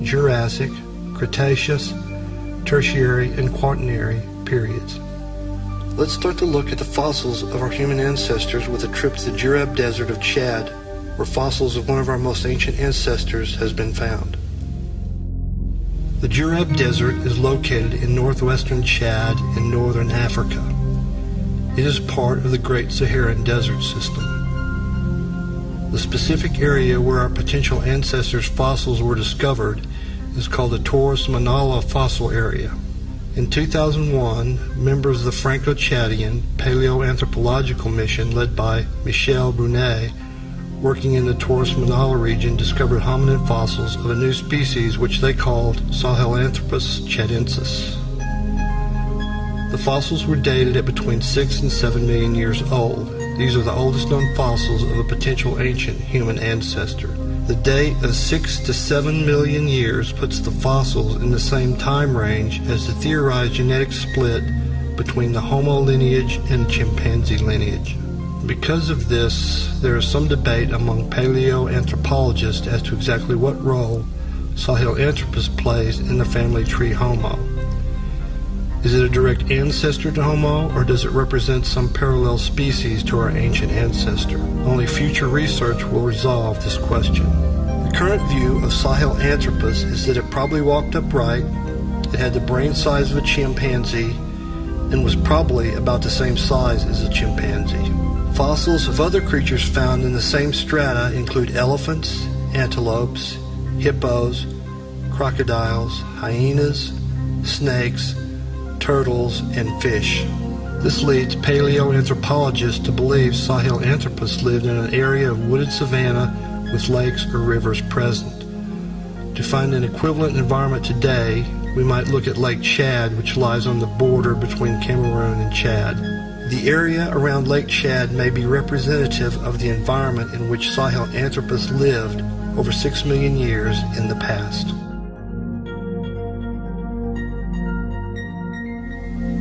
Jurassic, Cretaceous, Tertiary, and Quaternary periods. Let's start to look at the fossils of our human ancestors with a trip to the Jurab Desert of Chad, where fossils of one of our most ancient ancestors has been found. The Jurab Desert is located in northwestern Chad in northern Africa. It is part of the Great Saharan Desert System. The specific area where our potential ancestors' fossils were discovered is called the Taurus Manala Fossil Area. In 2001, members of the Franco-Chadian Paleoanthropological Mission led by Michel Brunet, working in the Taurus Manala region, discovered hominin fossils of a new species which they called Sahelanthropus chadensis. The fossils were dated at between 6 and 7 million years old. These are the oldest known fossils of a potential ancient human ancestor. The date of 6 to 7 million years puts the fossils in the same time range as the theorized genetic split between the Homo lineage and the chimpanzee lineage. Because of this, there is some debate among paleoanthropologists as to exactly what role Sahelanthropus plays in the family tree Homo. Is it a direct ancestor to Homo, or does it represent some parallel species to our ancient ancestor? Only future research will resolve this question. The current view of Sahelanthropus is that it probably walked upright, it had the brain size of a chimpanzee, and was probably about the same size as a chimpanzee. Fossils of other creatures found in the same strata include elephants, antelopes, hippos, crocodiles, hyenas, snakes, turtles, and fish. This leads paleoanthropologists to believe Sahelanthropus lived in an area of wooded savanna with lakes or rivers present. To find an equivalent environment today, we might look at Lake Chad, which lies on the border between Cameroon and Chad. The area around Lake Chad may be representative of the environment in which Sahelanthropus lived over 6 million years in the past.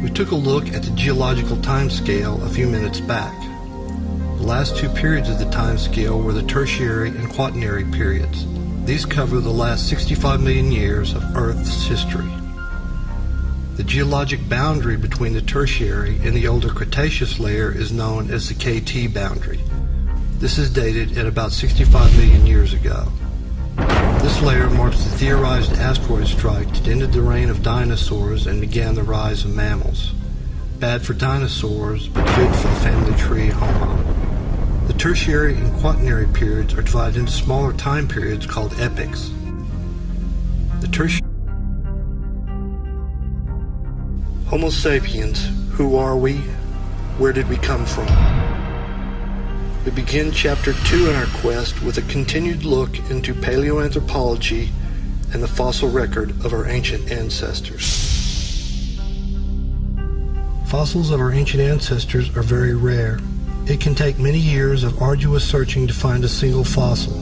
We took a look at the geological time scale a few minutes back. The last two periods of the time scale were the Tertiary and Quaternary periods. These cover the last 65 million years of Earth's history. The geologic boundary between the Tertiary and the older Cretaceous layer is known as the KT boundary. This is dated at about 65 million years ago. This layer marks the theorized asteroid strike that ended the reign of dinosaurs and began the rise of mammals. Bad for dinosaurs, but good for the family tree Homo. The Tertiary and Quaternary periods are divided into smaller time periods called epochs. The Tertiary Homo Sapiens, who are we? Where did we come from? We begin Chapter 2 in our quest with a continued look into paleoanthropology and the fossil record of our ancient ancestors. Fossils of our ancient ancestors are very rare. It can take many years of arduous searching to find a single fossil.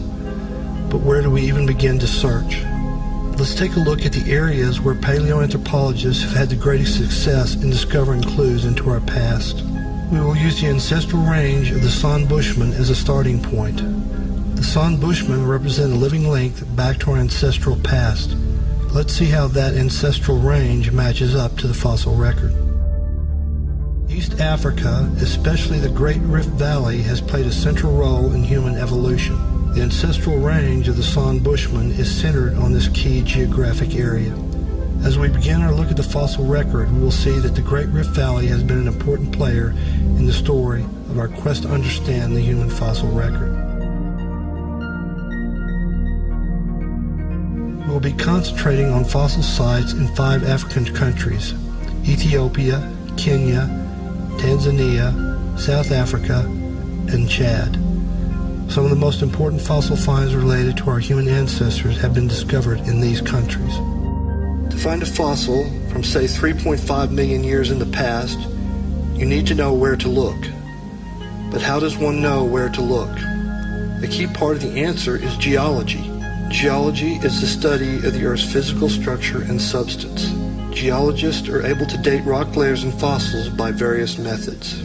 But where do we even begin to search? Let's take a look at the areas where paleoanthropologists have had the greatest success in discovering clues into our past. We will use the ancestral range of the San Bushmen as a starting point. The San Bushmen represent a living link back to our ancestral past. Let's see how that ancestral range matches up to the fossil record. East Africa, especially the Great Rift Valley, has played a central role in human evolution. The ancestral range of the San Bushmen is centered on this key geographic area. As we begin our look at the fossil record, we will see that the Great Rift Valley has been an important player in the story of our quest to understand the human fossil record. We will be concentrating on fossil sites in 5 African countries: Ethiopia, Kenya, Tanzania, South Africa, and Chad. Some of the most important fossil finds related to our human ancestors have been discovered in these countries. To find a fossil from, say, 3.5 million years in the past, you need to know where to look. But how does one know where to look? A key part of the answer is geology. Geology is the study of the Earth's physical structure and substance. Geologists are able to date rock layers and fossils by various methods.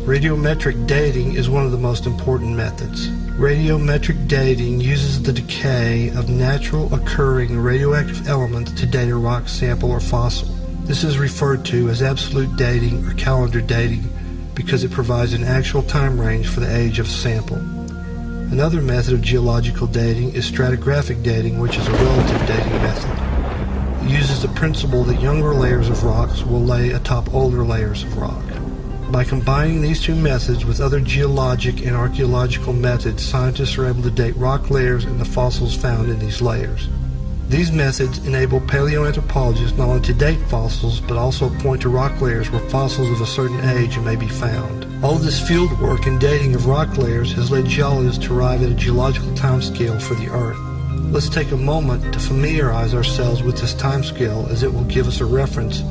Radiometric dating is one of the most important methods. Radiometric dating uses the decay of natural occurring radioactive elements to date a rock sample or fossil. This is referred to as absolute dating or calendar dating because it provides an actual time range for the age of a sample. Another method of geological dating is stratigraphic dating, which is a relative dating method. It uses the principle that younger layers of rocks will lay atop older layers of rock. By combining these two methods with other geologic and archaeological methods, scientists are able to date rock layers and the fossils found in these layers. These methods enable paleoanthropologists not only to date fossils, but also point to rock layers where fossils of a certain age may be found. All of this field work and dating of rock layers has led geologists to arrive at a geological timescale for the Earth. Let's take a moment to familiarize ourselves with this timescale, as it will give us a reference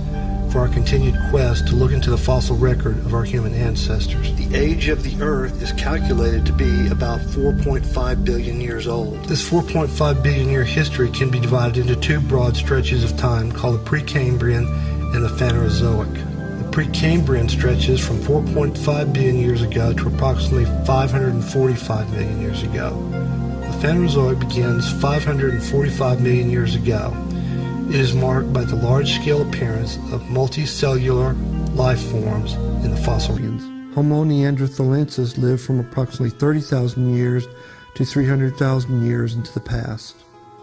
for our continued quest to look into the fossil record of our human ancestors. The age of the Earth is calculated to be about 4.5 billion years old. This 4.5 billion year history can be divided into 2 broad stretches of time called the Precambrian and the Phanerozoic. The Precambrian stretches from 4.5 billion years ago to approximately 545 million years ago. The Phanerozoic begins 545 million years ago. It is marked by the large-scale appearance of multicellular life forms in the fossil record. Homo neanderthalensis lived from approximately 30,000 years to 300,000 years into the past.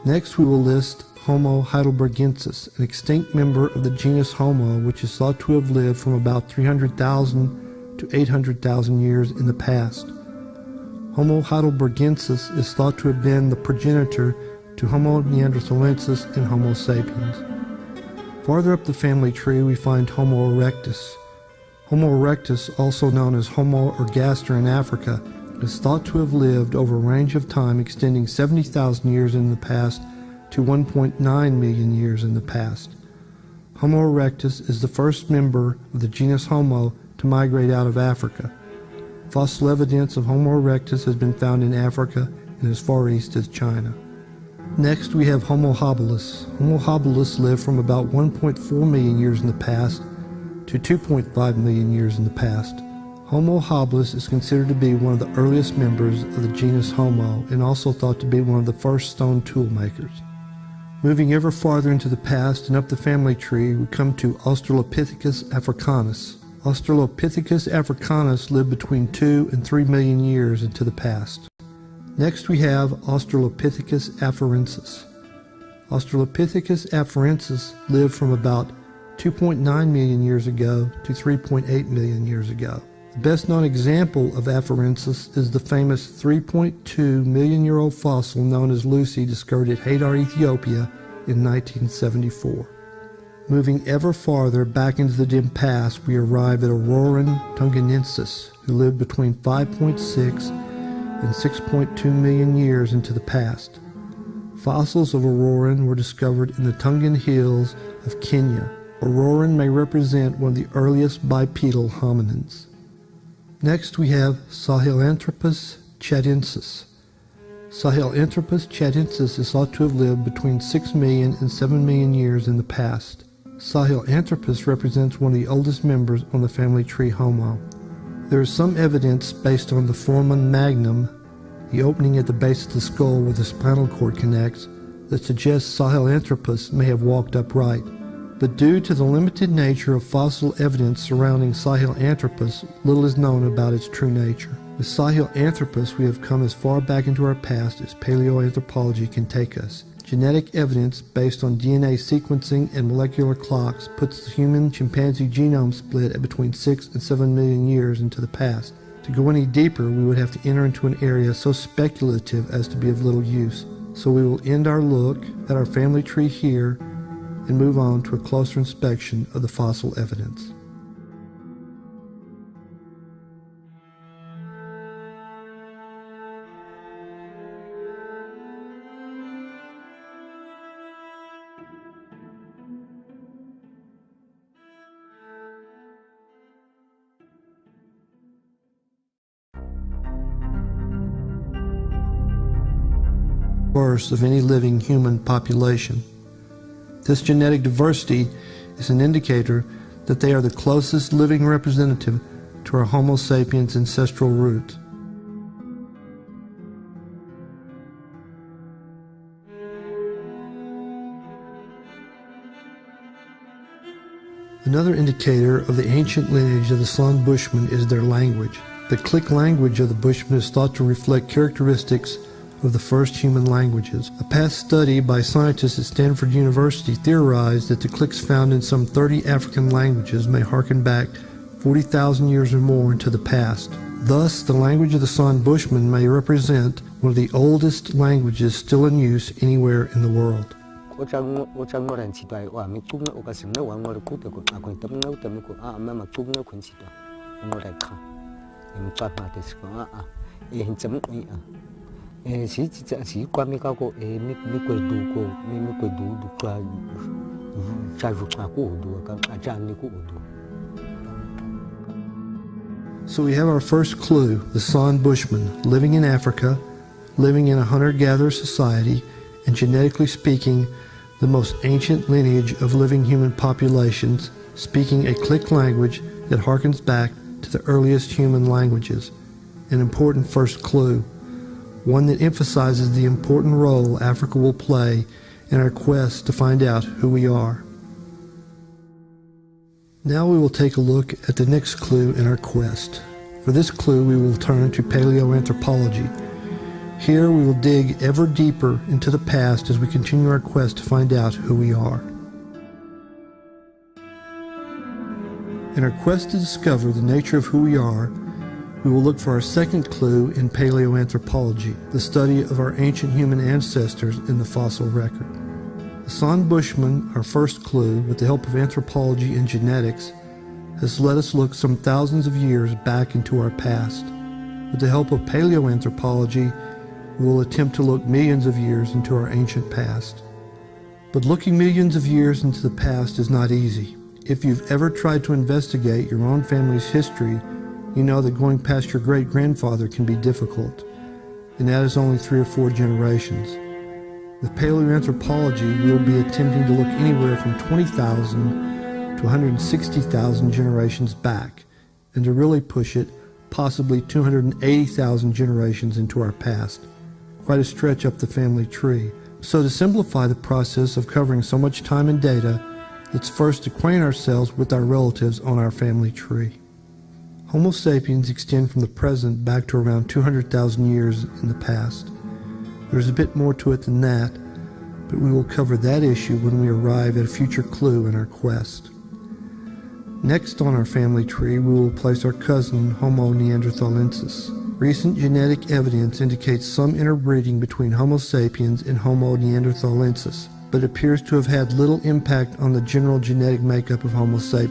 Next, we will list Homo heidelbergensis, an extinct member of the genus Homo, which is thought to have lived from about 300,000 to 800,000 years in the past. Homo heidelbergensis is thought to have been the progenitor to Homo neanderthalensis and Homo sapiens. Farther up the family tree, we find Homo erectus. Homo erectus, also known as Homo ergaster in Africa, is thought to have lived over a range of time extending 70,000 years in the past to 1.9 million years in the past. Homo erectus is the first member of the genus Homo to migrate out of Africa. Fossil evidence of Homo erectus has been found in Africa and as far east as China. Next, we have Homo habilis. Homo habilis lived from about 1.4 million years in the past to 2.5 million years in the past. Homo habilis is considered to be one of the earliest members of the genus Homo and also thought to be one of the first stone tool makers. Moving ever farther into the past and up the family tree, we come to Australopithecus africanus. Australopithecus africanus lived between 2 and 3 million years into the past. Next, we have Australopithecus afarensis. Australopithecus afarensis lived from about 2.9 million years ago to 3.8 million years ago. The best known example of afarensis is the famous 3.2 million-year-old fossil known as Lucy, discovered at Hadar, Ethiopia in 1974. Moving ever farther back into the dim past, we arrive at Auroran tungenensis, who lived between 5.6 and 6.2 million years into the past. Fossils of Auroran were discovered in the Tungan Hills of Kenya. Auroran may represent one of the earliest bipedal hominins. Next, we have Sahelanthropus chadensis. Sahelanthropus chadensis is thought to have lived between 6 million and 7 million years in the past. Sahelanthropus represents one of the oldest members on the family tree Homo. There is some evidence based on the foramen magnum, the opening at the base of the skull where the spinal cord connects, that suggests Sahelanthropus may have walked upright. But due to the limited nature of fossil evidence surrounding Sahelanthropus, little is known about its true nature. With Sahelanthropus, we have come as far back into our past as paleoanthropology can take us. Genetic evidence based on DNA sequencing and molecular clocks puts the human-chimpanzee genome split at between 6 and 7 million years into the past. To go any deeper, we would have to enter into an area so speculative as to be of little use. So we will end our look at our family tree here and move on to a closer inspection of the fossil evidence. Diverse of any living human population. This genetic diversity is an indicator that they are the closest living representative to our Homo sapiens ancestral roots. Another indicator of the ancient lineage of the San Bushmen is their language. The Click language of the Bushmen is thought to reflect characteristics of the first human languages. A past study by scientists at Stanford University theorized that the clicks found in some 30 African languages may harken back 40,000 years or more into the past. Thus, the language of the San Bushmen may represent one of the oldest languages still in use anywhere in the world. So we have our first clue, the San Bushmen, living in Africa, living in a hunter-gatherer society, and genetically speaking, the most ancient lineage of living human populations speaking a click language that harkens back to the earliest human languages, an important first clue, one that emphasizes the important role Africa will play in our quest to find out who we are. Now we will take a look at the next clue in our quest. For this clue, we will turn to paleoanthropology. Here we will dig ever deeper into the past as we continue our quest to find out who we are. In our quest to discover the nature of who we are, we will look for our second clue in paleoanthropology, the study of our ancient human ancestors in the fossil record. Hassan Bushman, our first clue, with the help of anthropology and genetics, has let us look some thousands of years back into our past. With the help of paleoanthropology, we will attempt to look millions of years into our ancient past. But looking millions of years into the past is not easy. If you've ever tried to investigate your own family's history, you know that going past your great-grandfather can be difficult, and that is only 3 or 4 generations. With paleoanthropology, we will be attempting to look anywhere from 20,000 to 160,000 generations back, and to really push it, possibly 280,000 generations into our past. Quite a stretch up the family tree. So to simplify the process of covering so much time and data, let's first acquaint ourselves with our relatives on our family tree. Homo sapiens extend from the present back to around 200,000 years in the past. There's a bit more to it than that, but we will cover that issue when we arrive at a future clue in our quest. Next on our family tree, we will place our cousin Homo neanderthalensis. Recent genetic evidence indicates some interbreeding between Homo sapiens and Homo neanderthalensis, but appears to have had little impact on the general genetic makeup of Homo sapiens.